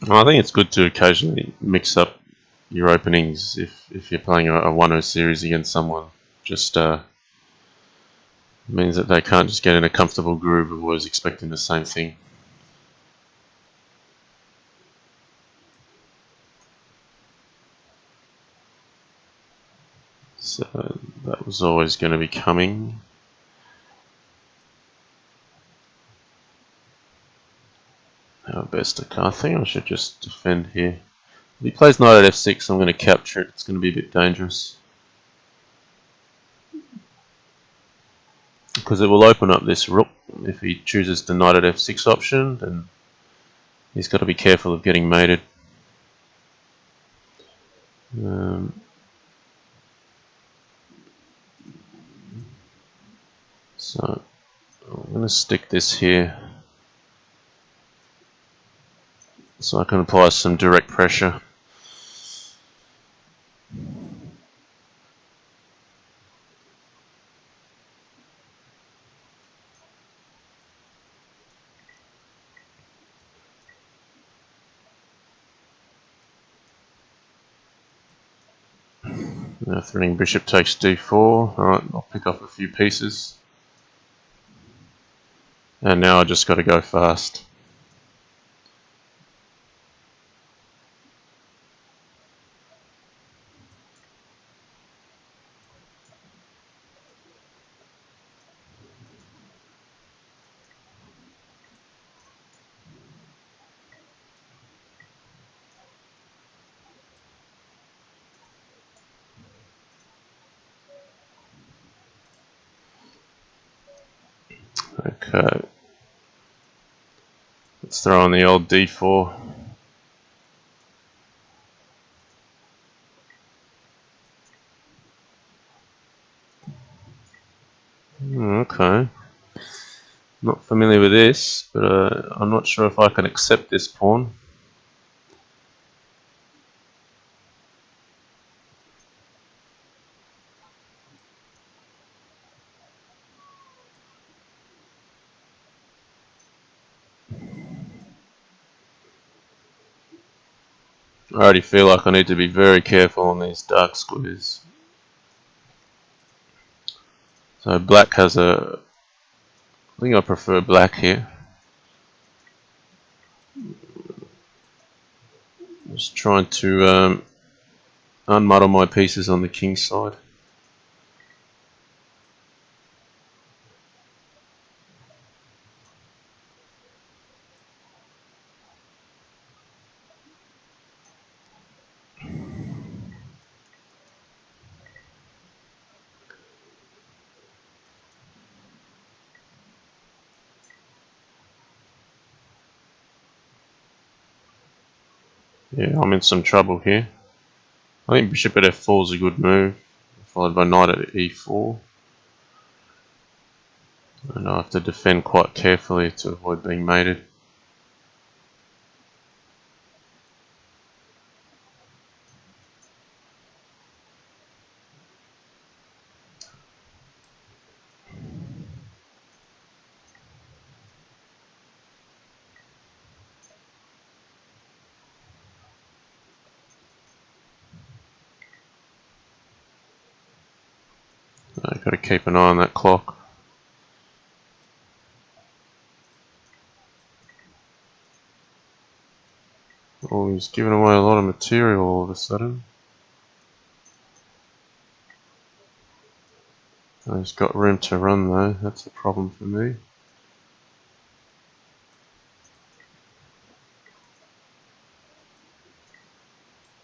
Well, I think it's good to occasionally mix up your openings if you're playing a 1-0 series against someone. Just means that they can't just get in a comfortable groove of always expecting the same thing. So that was always going to be coming. How best I think I should just defend here. If he plays knight at f6, I'm going to capture it. It's going to be a bit dangerous, because it will open up this rook. If he chooses the knight at f6 option, then he's got to be careful of getting mated. So I'm going to stick this here so I can apply some direct pressure. Now threatening bishop takes d4. Alright, I'll pick up a few pieces. And now I just got to go fast. Okay. Let's throw on the old d4. Okay. Not familiar with this, but I'm not sure if I can accept this pawn. I already feel like I need to be very careful on these dark squares. So black has a... I think I prefer black here. Just trying to unmuddle my pieces on the king side. Yeah, I'm in some trouble here. I think bishop at f4 is a good move, followed by knight at e4. And I have to defend quite carefully to avoid being mated. I've got to keep an eye on that clock. Oh, he's giving away a lot of material all of a sudden. Oh, he's got room to run though, that's a problem for me.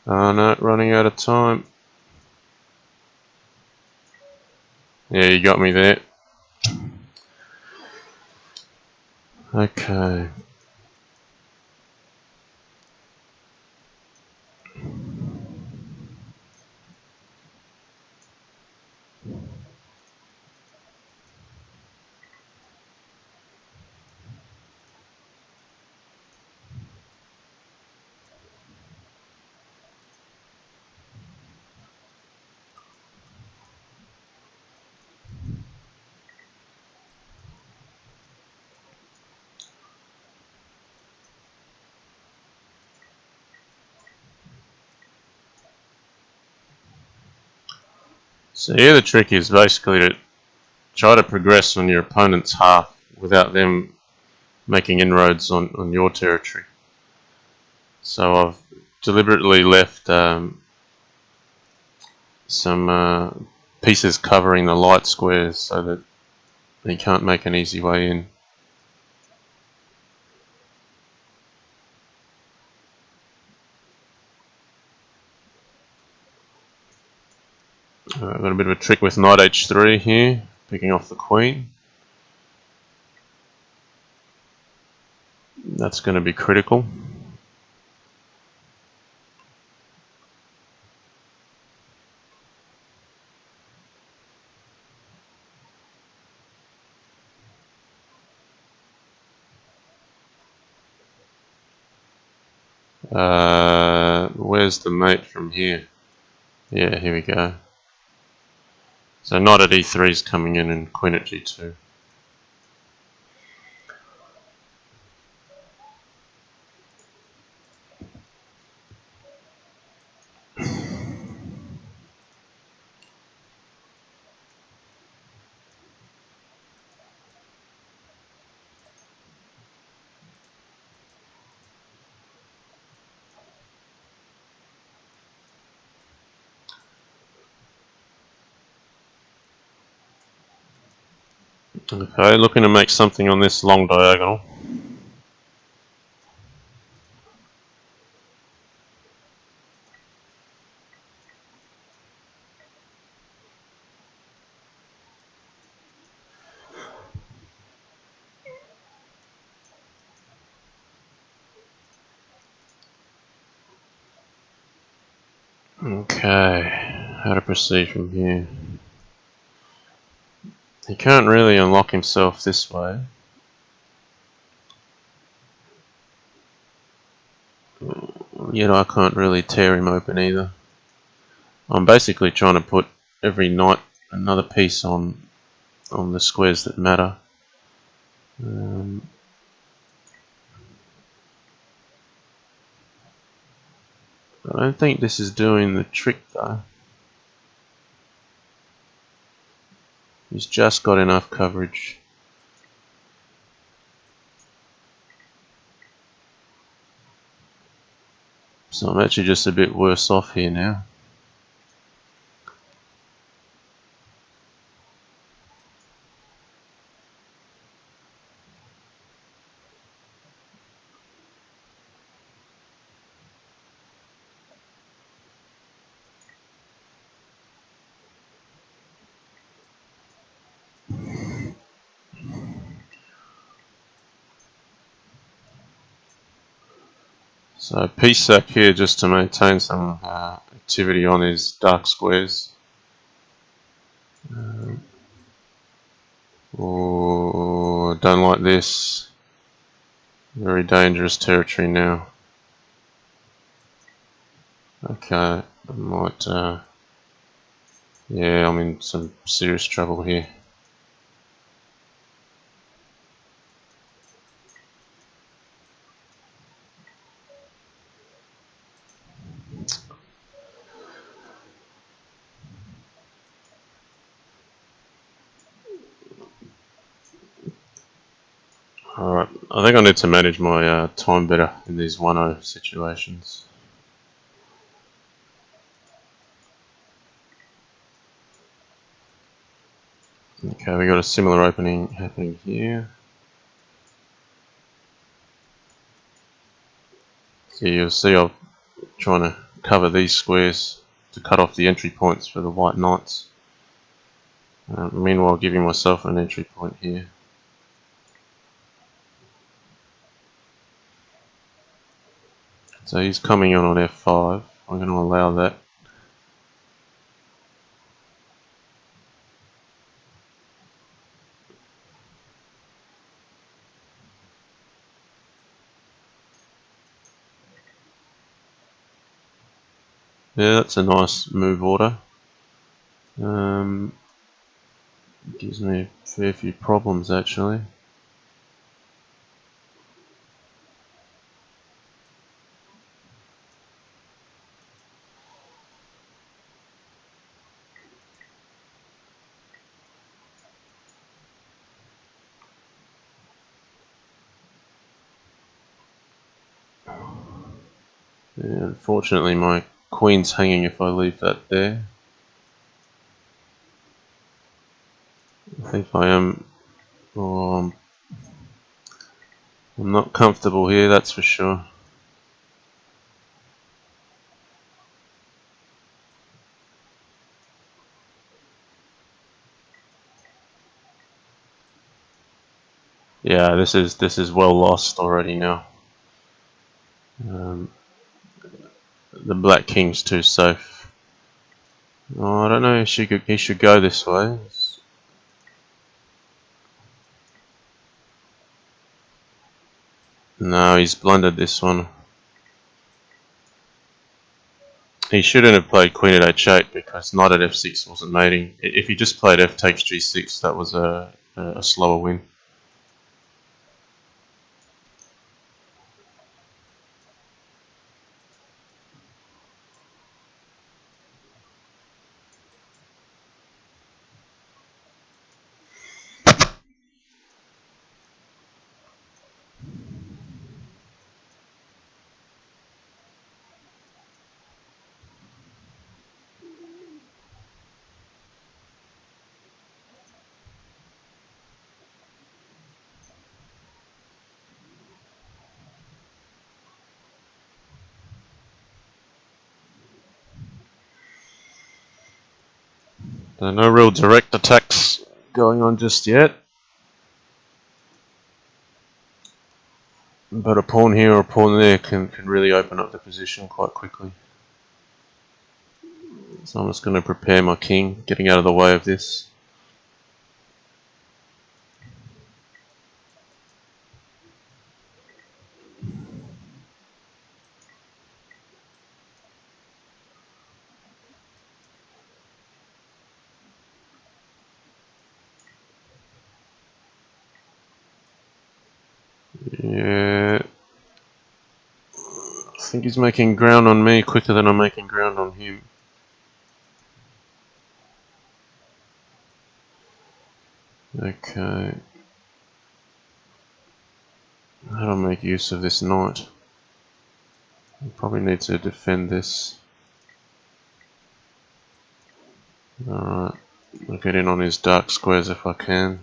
Oh no, running out of time. Yeah, you got me there. Okay. So yeah, the trick is basically to try to progress on your opponent's half without them making inroads on your territory. So I've deliberately left some pieces covering the light squares so that they can't make an easy way in. I've got a bit of a trick with knight h3 here, picking off the queen. That's going to be critical. Where's the mate from here? Yeah, here we go. So knight at e3 is coming in and queen at g2. Okay, looking to make something on this long diagonal. Okay, how to proceed from here. He can't really unlock himself this way. Yet I can't really tear him open either. I'm basically trying to put every knight another piece on the squares that matter. I don't think this is doing the trick though. He's just got enough coverage. So I'm actually just a bit worse off here now. So piece sack here just to maintain some activity on his dark squares. Oh, don't like this. Very dangerous territory now. Okay, I might, yeah, I'm in some serious trouble here. Alright, I think I need to manage my time better in these 1-0 situations. Okay, we got a similar opening happening here. So you'll see I'm trying to cover these squares to cut off the entry points for the white knights. Meanwhile, giving myself an entry point here. So he's coming in on f5. I'm going to allow that. Yeah, that's a nice move order. Gives me a fair few problems actually. Yeah, unfortunately my queen's hanging if I leave that there. I think I am... Oh, I'm not comfortable here, that's for sure. Yeah, this is well lost already now. The black king's too safe. Oh, I don't know. He should go this way. No, he's blundered this one. He shouldn't have played queen at h8 because knight at f6 wasn't mating. If he just played f takes g6, that was a slower win. There are no real direct attacks going on just yet. But a pawn here or a pawn there can really open up the position quite quickly. So I'm just going to prepare my king, getting out of the way of this. Yeah, I think he's making ground on me quicker than I'm making ground on him. Okay. How do I make use of this knight? I probably need to defend this. Alright, I'll get in on his dark squares if I can.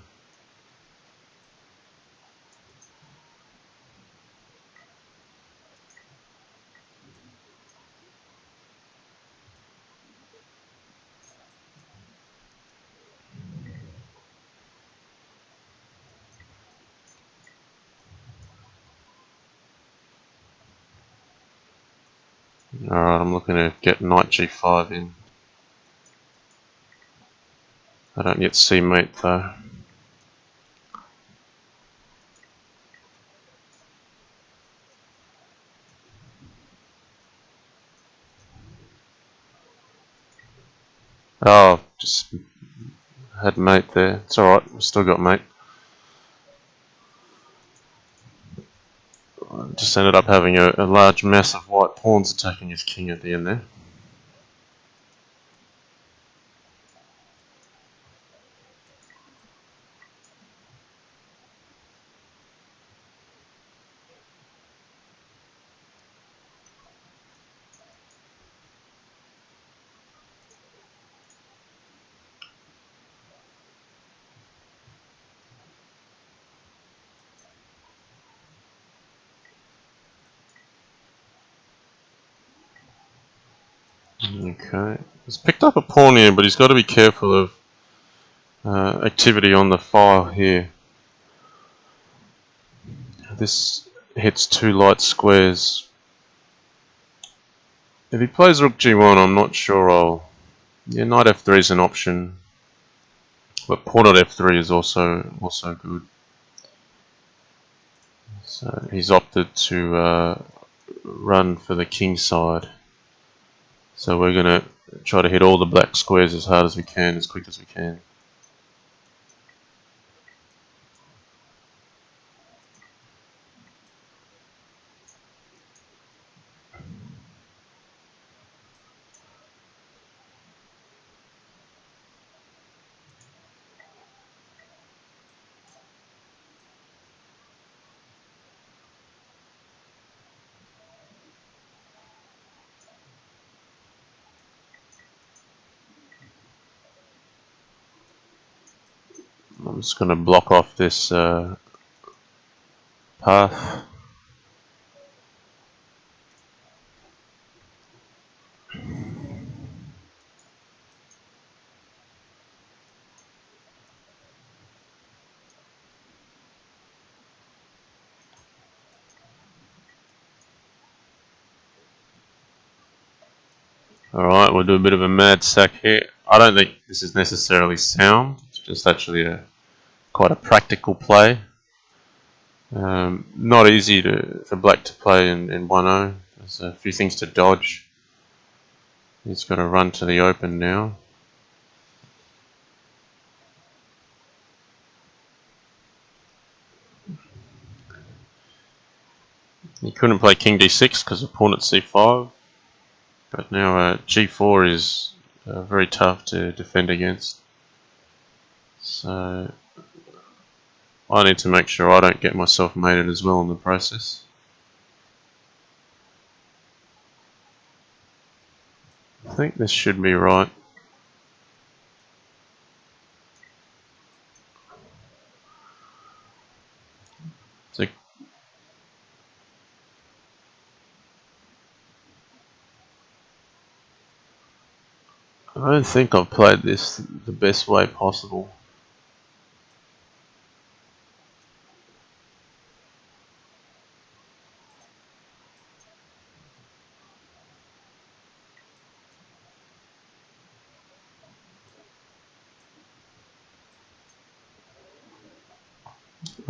Alright, I'm looking to get knight g5 in. I don't yet see mate though. Oh, just had mate there. It's alright, we've still got mate. Just ended up having a large mass of white pawns attacking his king at the end there. Okay. He's picked up a pawn here, but he's got to be careful of activity on the file here. This hits two light squares. If he plays rook g1, I'm not sure I'll... Yeah, knight f3 is an option, but pawn at f3 is also good. So he's opted to run for the king side. So we're going to try to hit all the black squares as hard as we can, as quick as we can. I'm just going to block off this path. Alright, we'll do a bit of a mad sack here. I don't think this is necessarily sound, it's just actually quite a practical play. Not easy for black to play in 1-0. There's a few things to dodge. He's got to run to the open now. He couldn't play king d6 because of pawn at c5. But now g4 is very tough to defend against. So I need to make sure I don't get myself mated as well in the process. I think this should be right. So I don't think I've played this the best way possible.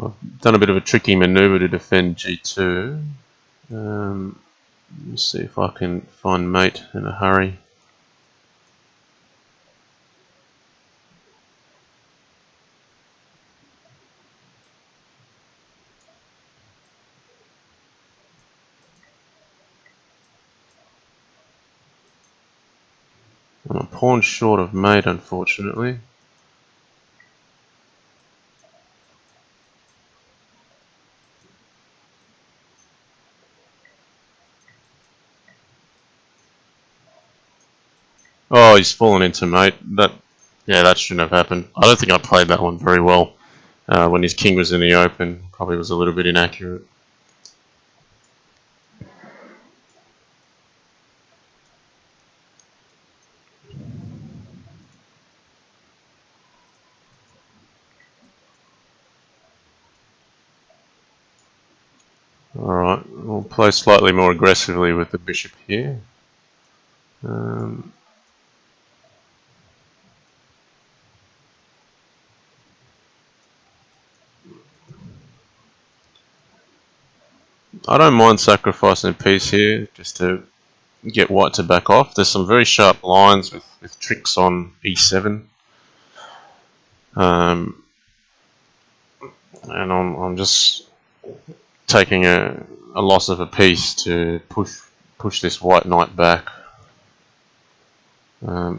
I've done a bit of a tricky maneuver to defend g2. Let's see if I can find mate in a hurry. I'm a pawn short of mate, unfortunately. Oh, he's fallen into mate. Yeah, that shouldn't have happened. I don't think I played that one very well. When his king was in the open, probably was a little bit inaccurate. Alright, we'll play slightly more aggressively with the bishop here. I don't mind sacrificing a piece here just to get white to back off. There's some very sharp lines with tricks on e7. And I'm just taking a loss of a piece to push this white knight back.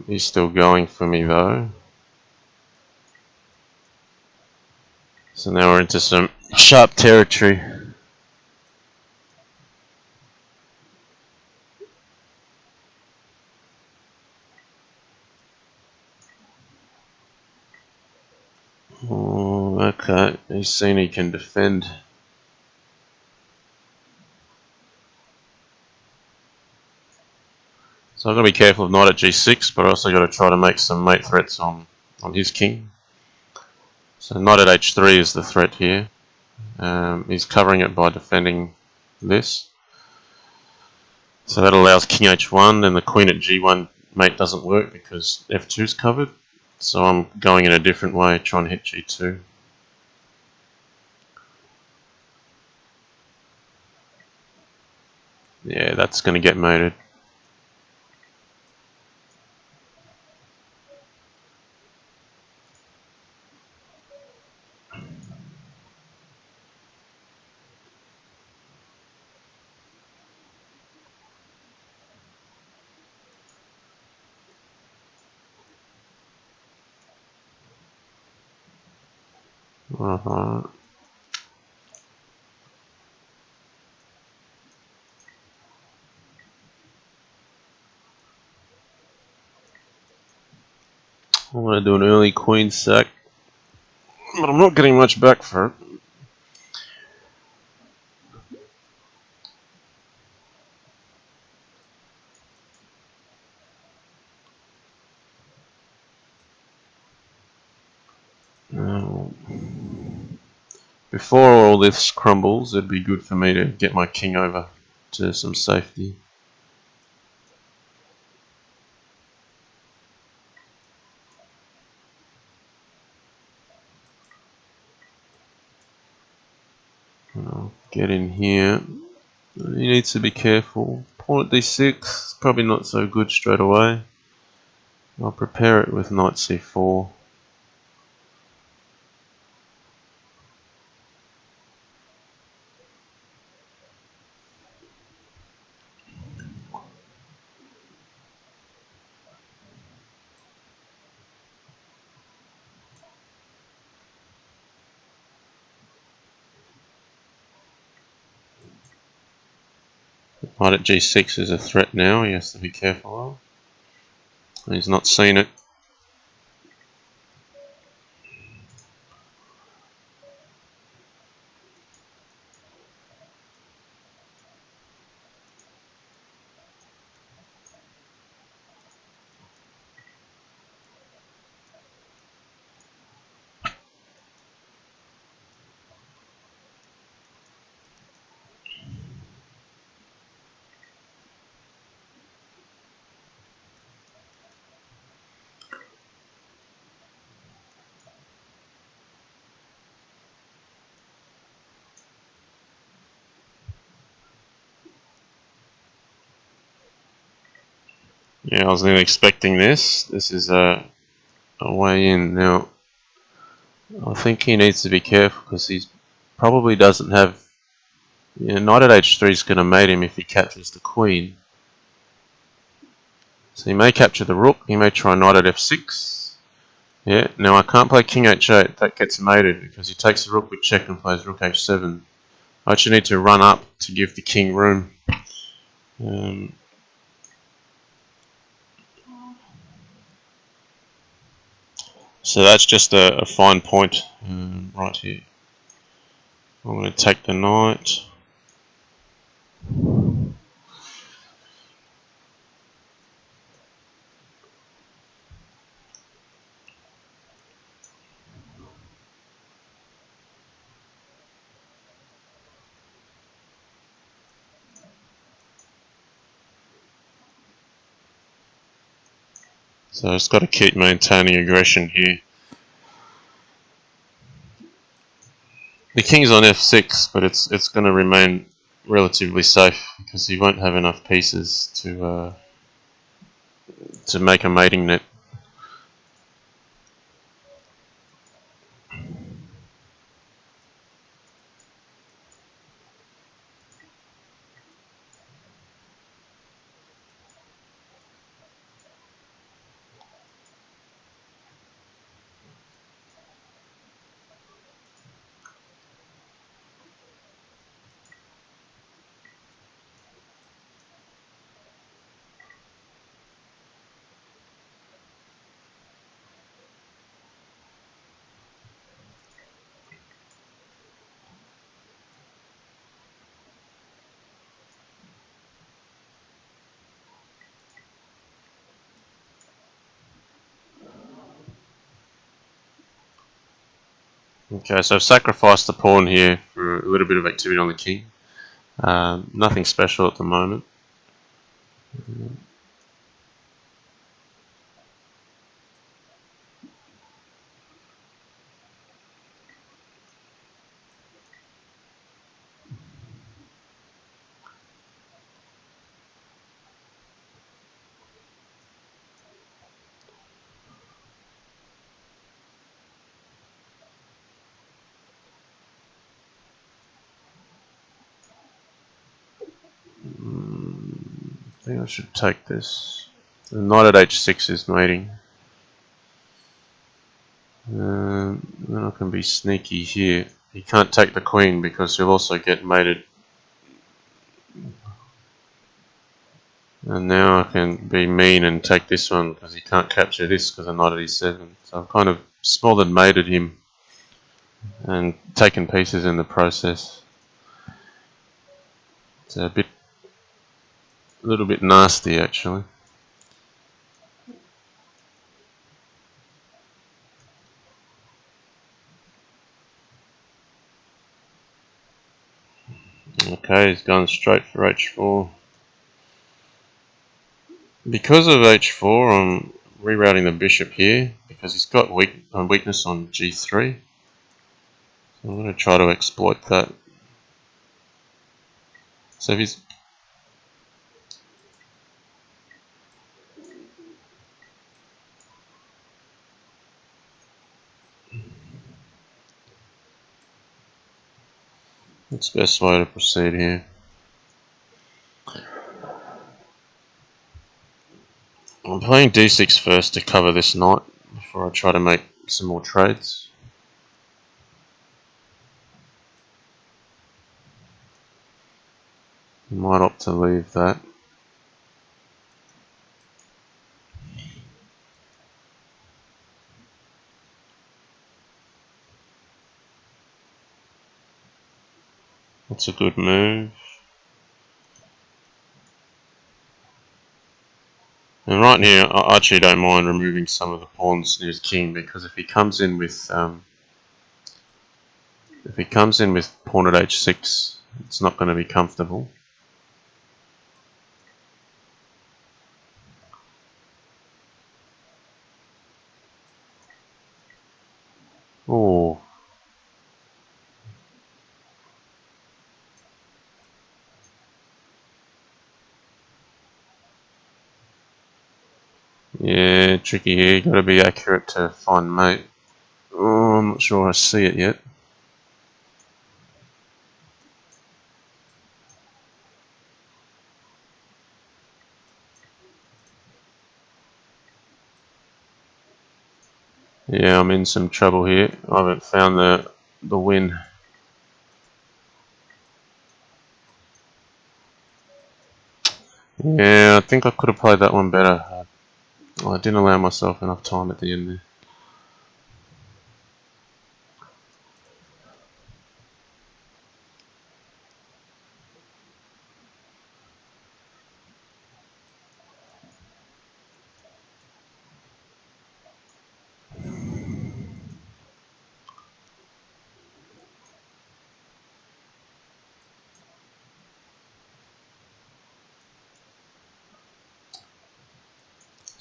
He's still going for me though. So now we're into some sharp territory. Oh, okay, he's seen he can defend. So I've got to be careful of knight at g6, but I also got to try to make some mate threats on his king. So knight at h3 is the threat here. He's covering it by defending this. So that allows king h1, and the queen at g1 mate doesn't work because f2 is covered. So I'm going in a different way, trying to hit g2. Yeah, that's going to get mated. Uh-huh. I'm going to do an early queen sack, but I'm not getting much back for it. Before all this crumbles, it'd be good for me to get my king over to some safety. I'll get in here. He needs to be careful. Pawn at d6, probably not so good straight away. I'll prepare it with knight c4. Knight at g6 is a threat now, he has to be careful of. He's not seen it. Yeah, I wasn't even expecting this. This is a way in. Now, I think he needs to be careful because he probably doesn't have... knight at h3 is going to mate him if he captures the queen. So he may capture the rook, he may try knight at f6. Yeah, now I can't play king h8, that gets mated because he takes the rook with check and plays rook h7. I actually need to run up to give the king room. So that's just a fine point right here. I'm going to take the knight. So I just got to keep maintaining aggression here. The king's on f6, but it's going to remain relatively safe because he won't have enough pieces to make a mating net. Okay, so I've sacrificed the pawn here for a little bit of activity on the king. Nothing special at the moment. I think I should take this. The knight at h6 is mating. Then I can be sneaky here. He can't take the queen because he'll also get mated. And now I can be mean and take this one because he can't capture this because I'm knight at e7. So I've kind of smothered mated him and taken pieces in the process. It's a little bit nasty actually. Okay, he's gone straight for h4. Because of h4, I'm rerouting the bishop here because he's got weakness on g3. So I'm going to try to exploit that. So if he's that's the best way to proceed here. I'm playing d6 first to cover this knight before I try to make some more trades. I might opt to leave that. That's a good move. And right here, I actually don't mind removing some of the pawns near his king because if he comes in with pawn at h6, it's not going to be comfortable. Oh, yeah, tricky here. Got to be accurate to find mate. Oh, I'm not sure I see it yet. Yeah, I'm in some trouble here. I haven't found the win. Yeah, I think I could have played that one better. I didn't allow myself enough time at the end there.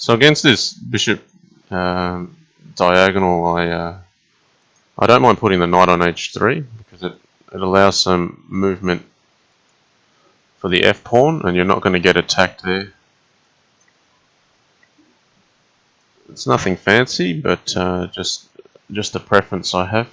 So against this bishop diagonal, I don't mind putting the knight on h3 because it allows some movement for the f pawn, and you're not going to get attacked there. It's nothing fancy, but just a preference I have.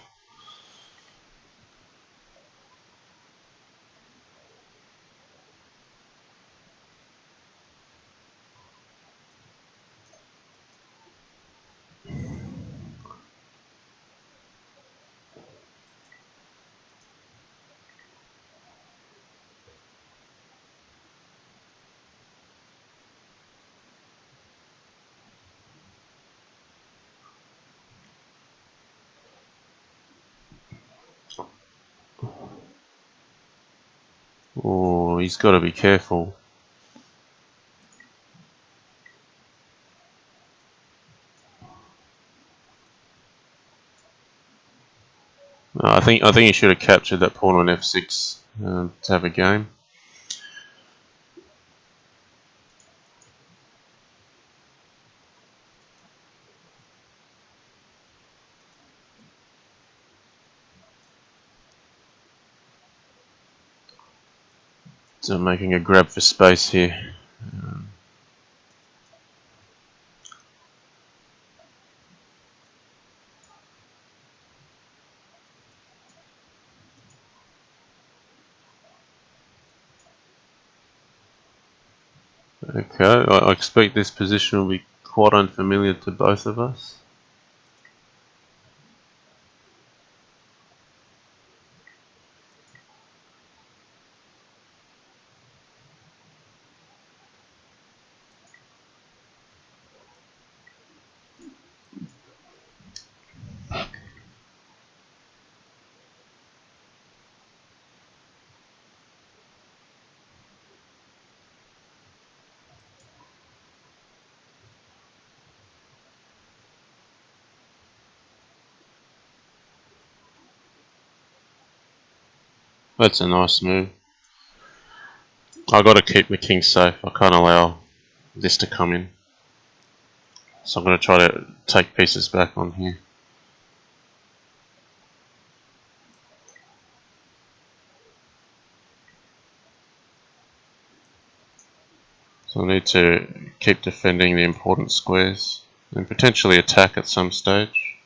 Oh, he's got to be careful. I think he should have captured that pawn on f6 to have a game. So I'm making a grab for space here. Okay, I expect this position will be quite unfamiliar to both of us. That's a nice move. I got to keep the king safe. I can't allow this to come in. So I'm going to try to take pieces back on here. So I need to keep defending the important squares and potentially attack at some stage.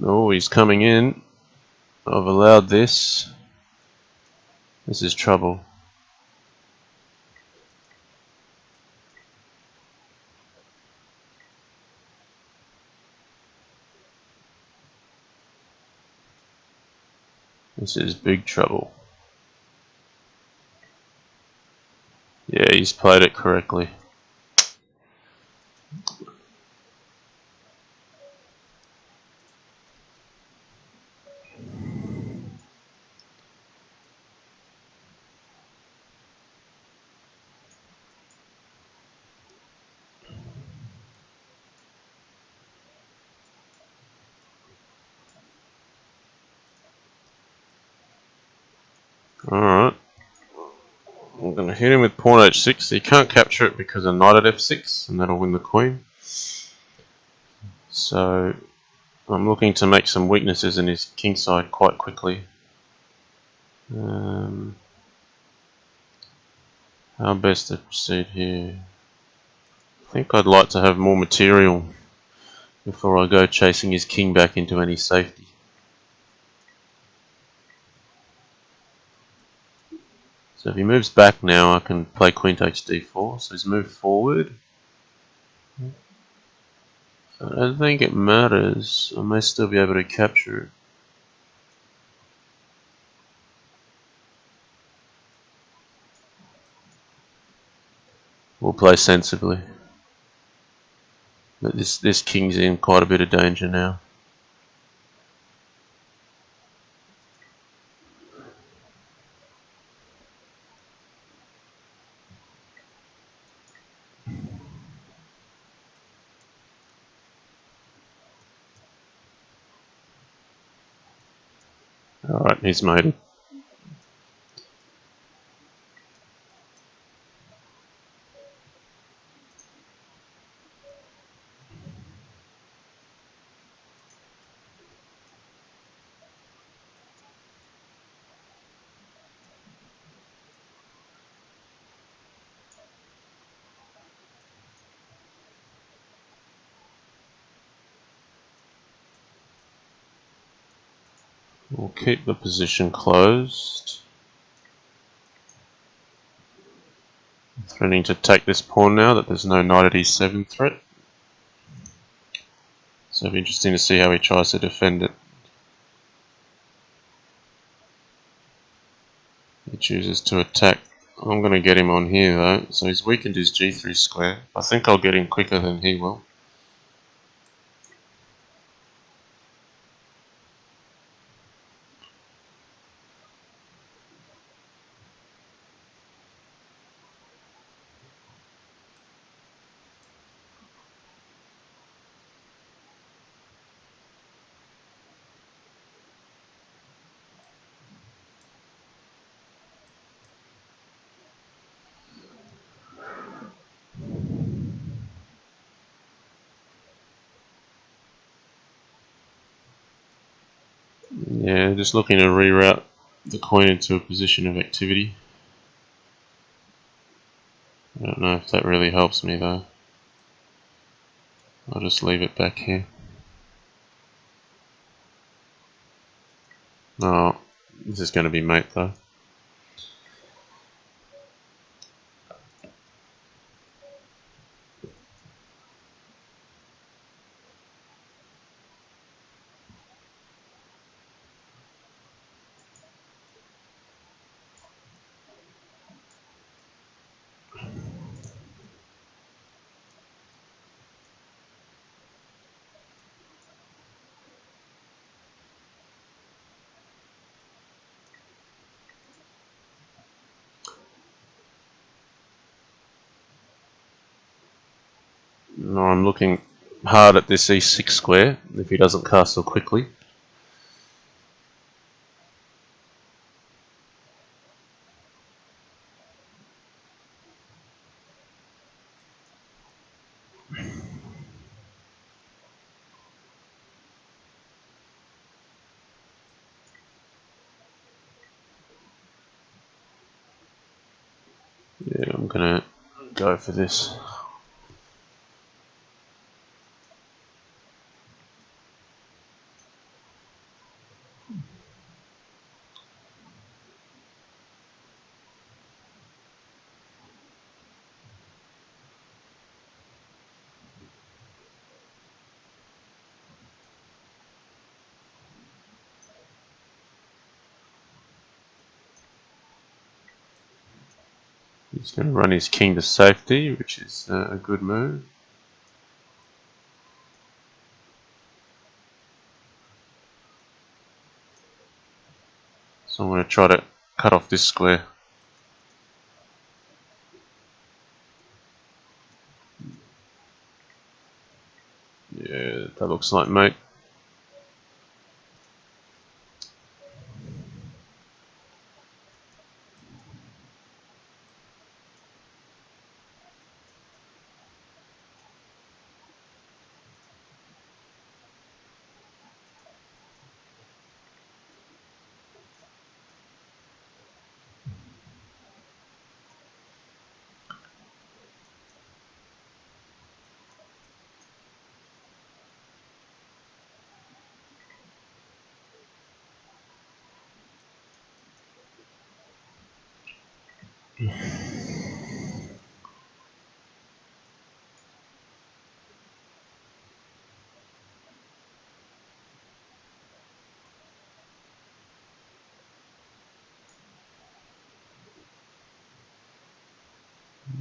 Oh, he's coming in. I've allowed this. This is trouble. This is big trouble. Yeah, he's played it correctly. Alright. I'm going to hit him with pawn h6. He can't capture it because of knight at f6, and that'll win the queen. So I'm looking to make some weaknesses in his kingside quite quickly. How best to proceed here? I think I'd like to have more material before I go chasing his king back into any safety. So if he moves back now, I can play queen takes d4. So he's moved forward. I don't think it matters. I may still be able to capture it. We'll play sensibly. But this king's in quite a bit of danger now. Alright, he's made it. We'll keep the position closed. Threatening to take this pawn now that there's no knight at e7 threat. So it'll be interesting to see how he tries to defend it. He chooses to attack. I'm going to get him on here though, so he's weakened his g3 square. I think I'll get him quicker than he will. Yeah, just looking to reroute the queen into a position of activity. I don't know if that really helps me though. I'll just leave it back here. Oh, this is going to be mate though. No, I'm looking hard at this e6 square if he doesn't castle quickly. Yeah, I'm gonna go for this. He's going to run his king to safety, which is a good move. So I'm going to try to cut off this square. Yeah, that looks like mate.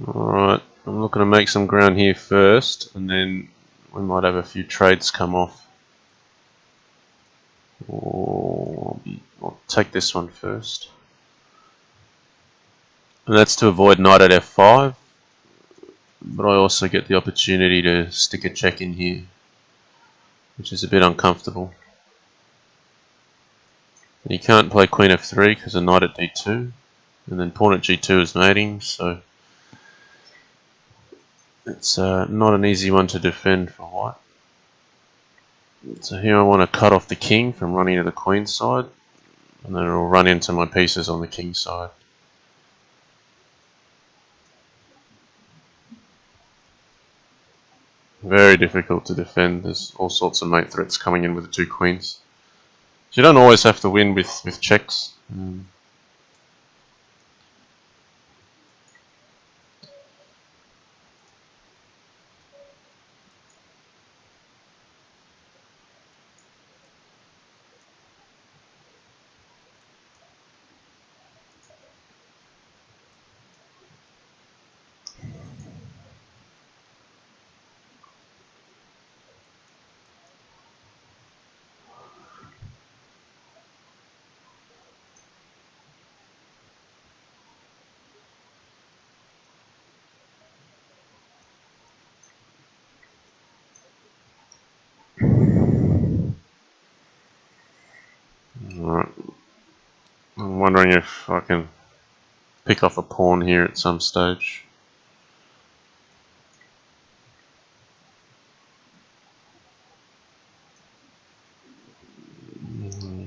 Alright, I'm looking to make some ground here first, and then we might have a few trades come off. I'll take this one first. And that's to avoid knight at f5, but I also get the opportunity to stick a check in here, which is a bit uncomfortable. And you can't play queen f3 because a knight at d2, and then pawn at g2 is mating, so it's not an easy one to defend for white. So here I want to cut off the king from running to the queen side, and then it'll run into my pieces on the king side. Very difficult to defend. There's all sorts of mate threats coming in with the two queens. So you don't always have to win with checks. Alright. I'm wondering if I can pick off a pawn here at some stage.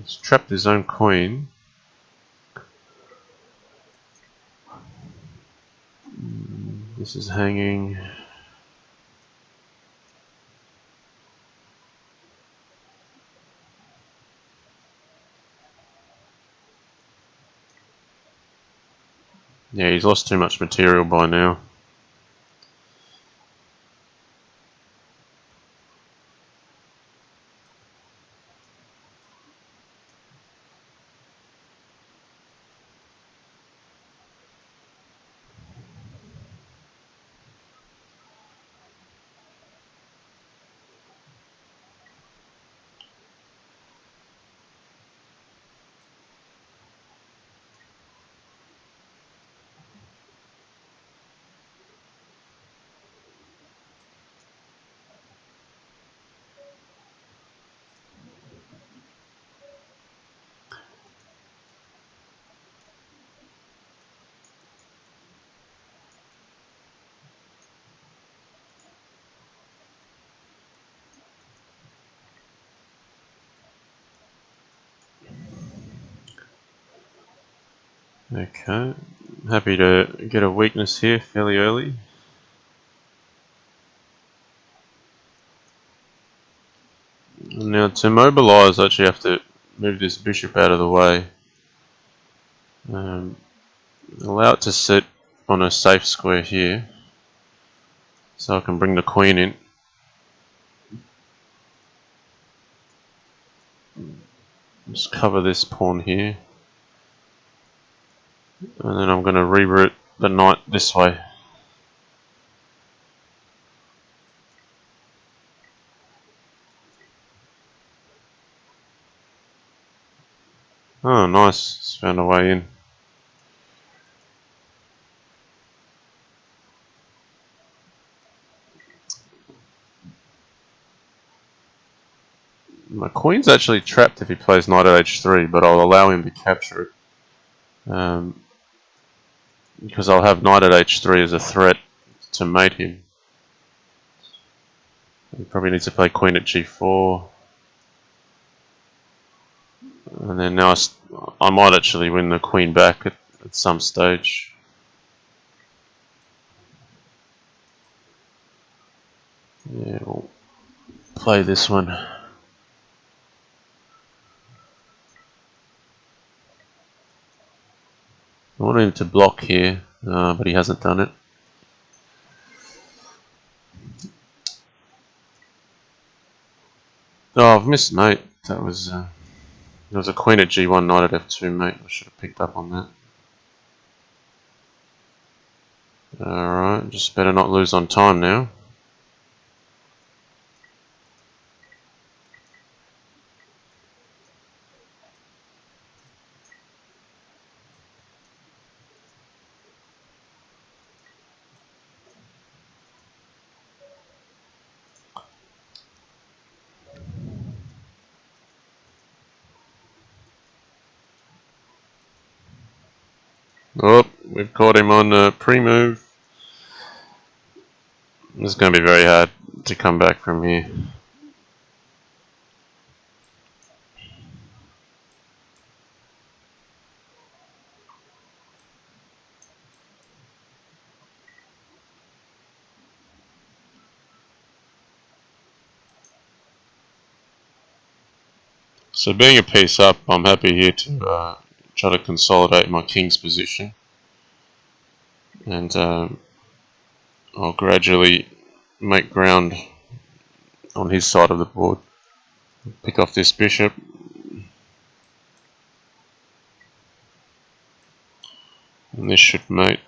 He's trapped his own queen. This is hanging. Yeah, he's lost too much material by now. Okay, happy to get a weakness here fairly early. Now to mobilise, I actually have to move this bishop out of the way. Allow it to sit on a safe square here, so I can bring the queen in. Just cover this pawn here, and then I'm going to reroute the knight this way. Oh, nice. It's found a way in. My queen's actually trapped if he plays knight at h3, but I'll allow him to capture it. Because I'll have knight at h3 as a threat to mate him. He probably needs to play queen at g4. And then now I might actually win the queen back at some stage. Yeah, we'll play this one. I wanted him to block here, but he hasn't done it. Oh, I've missed mate. That was there was a queen at g1, knight at f2, mate. I should have picked up on that. Alright, just better not lose on time now. Oh, we've caught him on a pre-move. This is going to be very hard to come back from here. So being a piece up, I'm happy here to try to consolidate my king's position. And I'll gradually make ground on his side of the board. Pick off this bishop. And this should mate.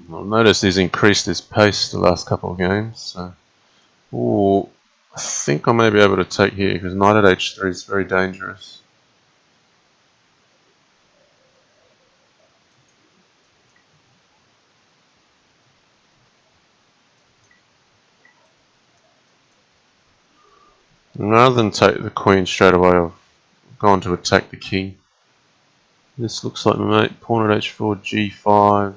I've noticed he's increased his pace the last couple of games. So, ooh, I think I may be able to take here because knight at h3 is very dangerous. And rather than take the queen straight away, I've gone to attack the king. This looks like my mate. Pawn at h4, g5. I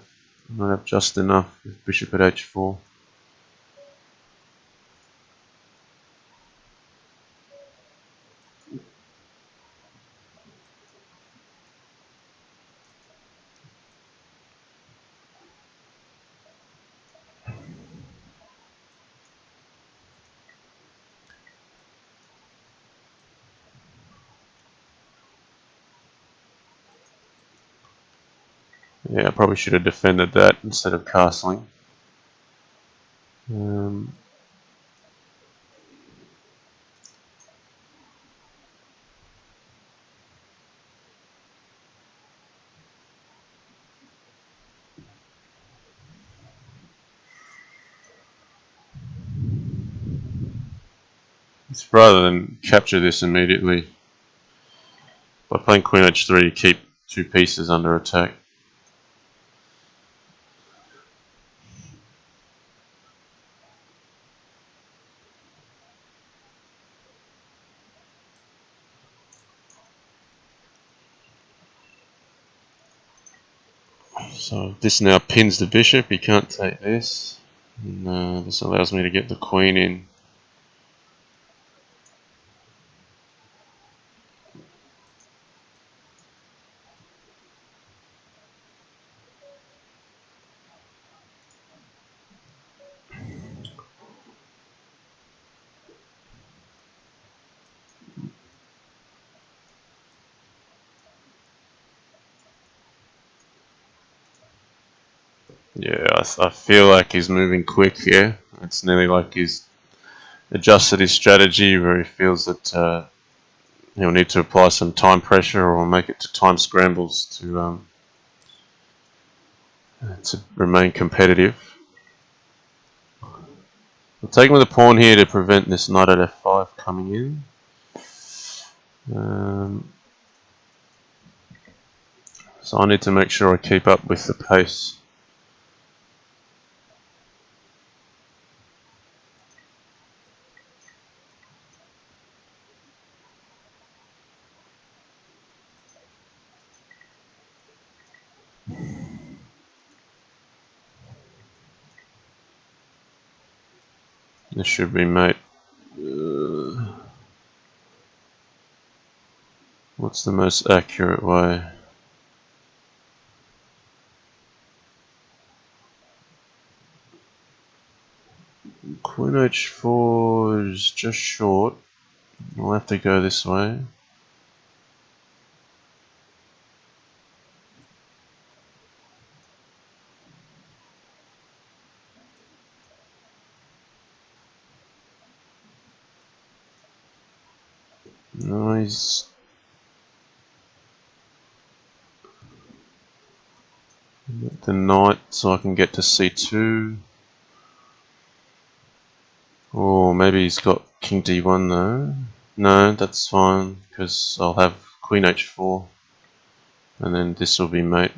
might have just enough with bishop at h4. Yeah, I probably should have defended that instead of castling. Rather than capture this immediately, by playing queen h3 you keep two pieces under attack. So this now pins the bishop, he can't take this. And, this allows me to get the queen in. Yeah, I feel like he's moving quick here. It's nearly like he's adjusted his strategy where he feels that he'll need to apply some time pressure or make it to time scrambles to remain competitive. I'll take with a pawn here to prevent this knight at f5 coming in. So I need to make sure I keep up with the pace. This should be mate. What's the most accurate way? Queen h4 is just short. I'll have to go this way. No, he's the knight, so I can get to c2. Or maybe he's got king d1 though. No, that's fine because I'll have queen h4, and then this will be mate.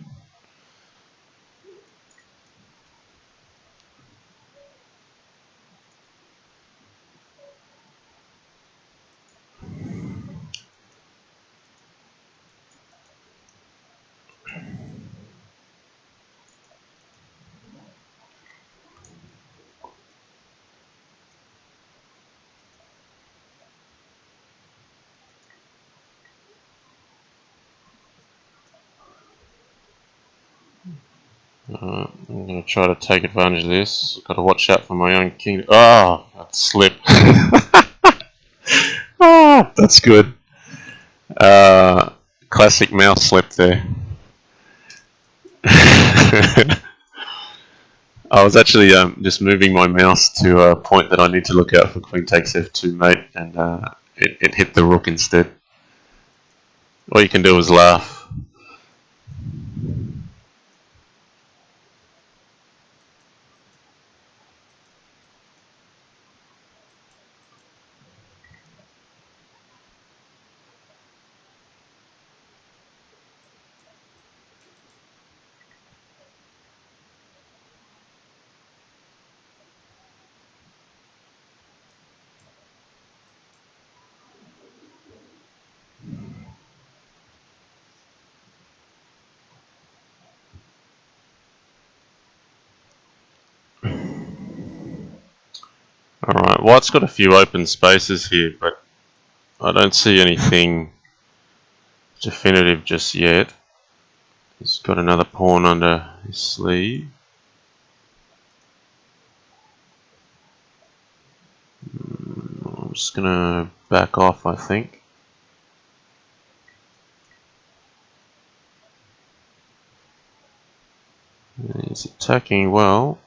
I'm going to try to take advantage of this. Got to watch out for my own king. Oh, that slipped. Oh, that's good. Classic mouse slip there. I was actually just moving my mouse to a point that I need to look out for queen takes f2 mate, and it hit the rook instead. All you can do is laugh. White's got a few open spaces here, but I don't see anything definitive just yet. He's got another pawn under his sleeve. I'm just gonna back off, I think. He's attacking well.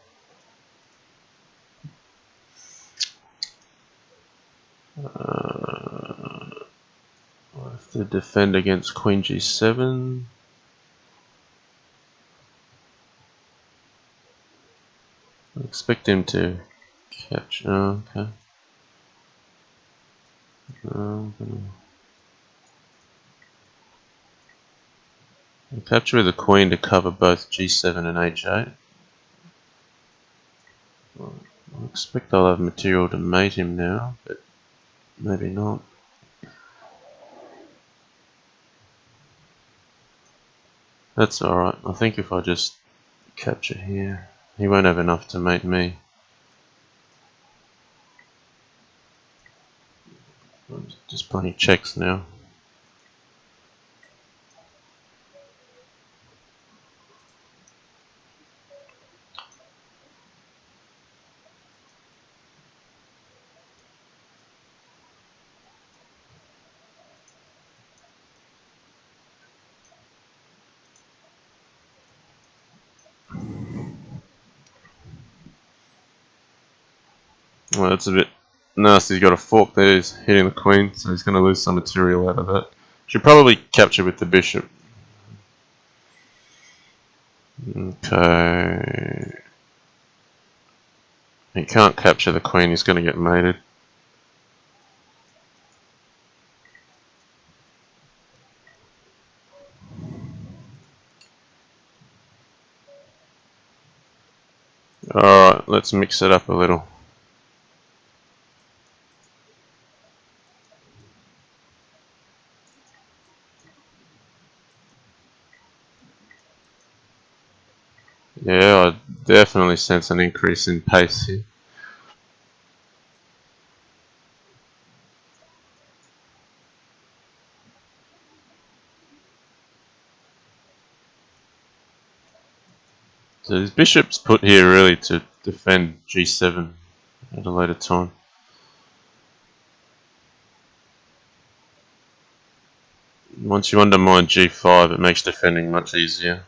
I have to defend against Queen G7. I expect him to catch. Oh, okay. I'll capture with the Queen to cover both G7 and H8. I expect I'll have material to mate him now, but maybe not. That's alright. I think if I just capture here, he won't have enough to mate me. Just playing checks now. Well, that's a bit nasty. He's got a fork there, he's hitting the Queen, so he's going to lose some material out of that. Should probably capture with the Bishop. Okay. He can't capture the Queen, he's going to get mated. Alright, let's mix it up a little. Yeah, I definitely sense an increase in pace here. So his bishop's put here really to defend G7 at a later time. Once you undermine G5, it makes defending much easier.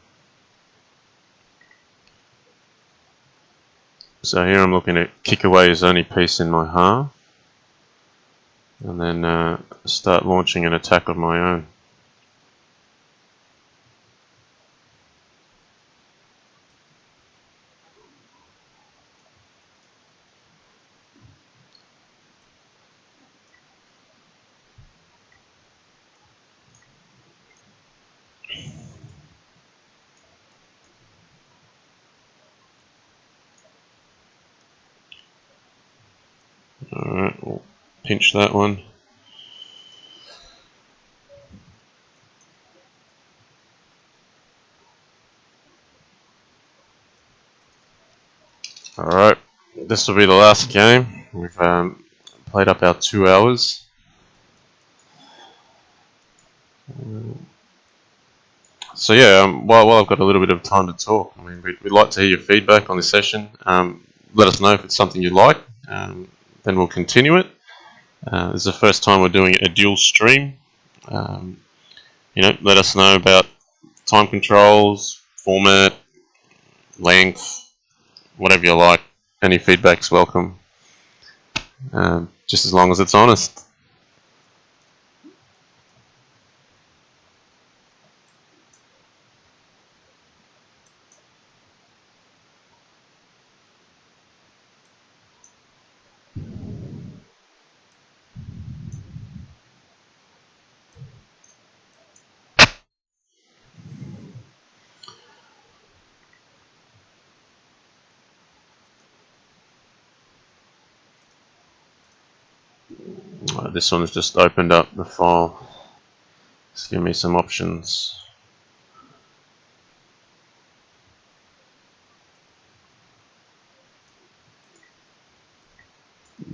So here I'm looking to kick away his only piece in my half, and then start launching an attack of my own. Alright, we'll pinch that one. Alright, this will be the last game. We've played up our 2 hours. So yeah, while I've got a little bit of time to talk, I mean, we'd like to hear your feedback on this session. Let us know if it's something you like, then we'll continue it. This is the first time we're doing a dual stream. Let us know about time controls, format, length, whatever you like. Any feedback's welcome, just as long as it's honest. This one's just opened up the file. Just give me some options.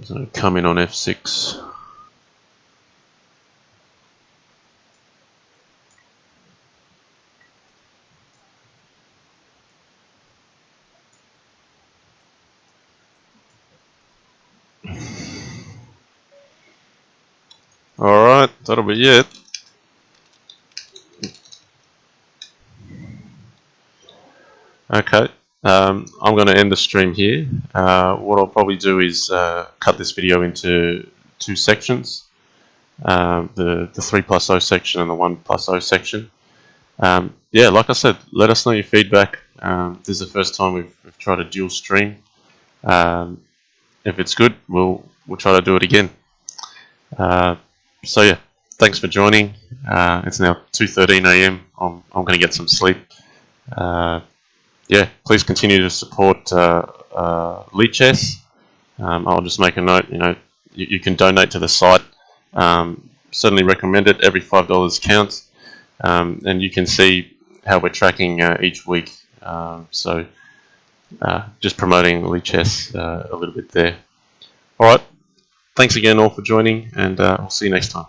So come in on F6. Alright, that'll be it. Okay, I'm going to end the stream here. What I'll probably do is cut this video into two sections. The 3+0 section and the 1+0 section. Yeah, like I said, let us know your feedback. This is the first time we've tried a dual stream. If it's good, we'll try to do it again. So yeah, thanks for joining. It's now 2:13 a.m. I'm going to get some sleep. Yeah, please continue to support Lee Chess. I'll just make a note. You can donate to the site. Certainly recommend it. Every $5 counts, and you can see how we're tracking each week. So just promoting Lee Chess a little bit there. All right. Thanks again all for joining, and I'll see you next time.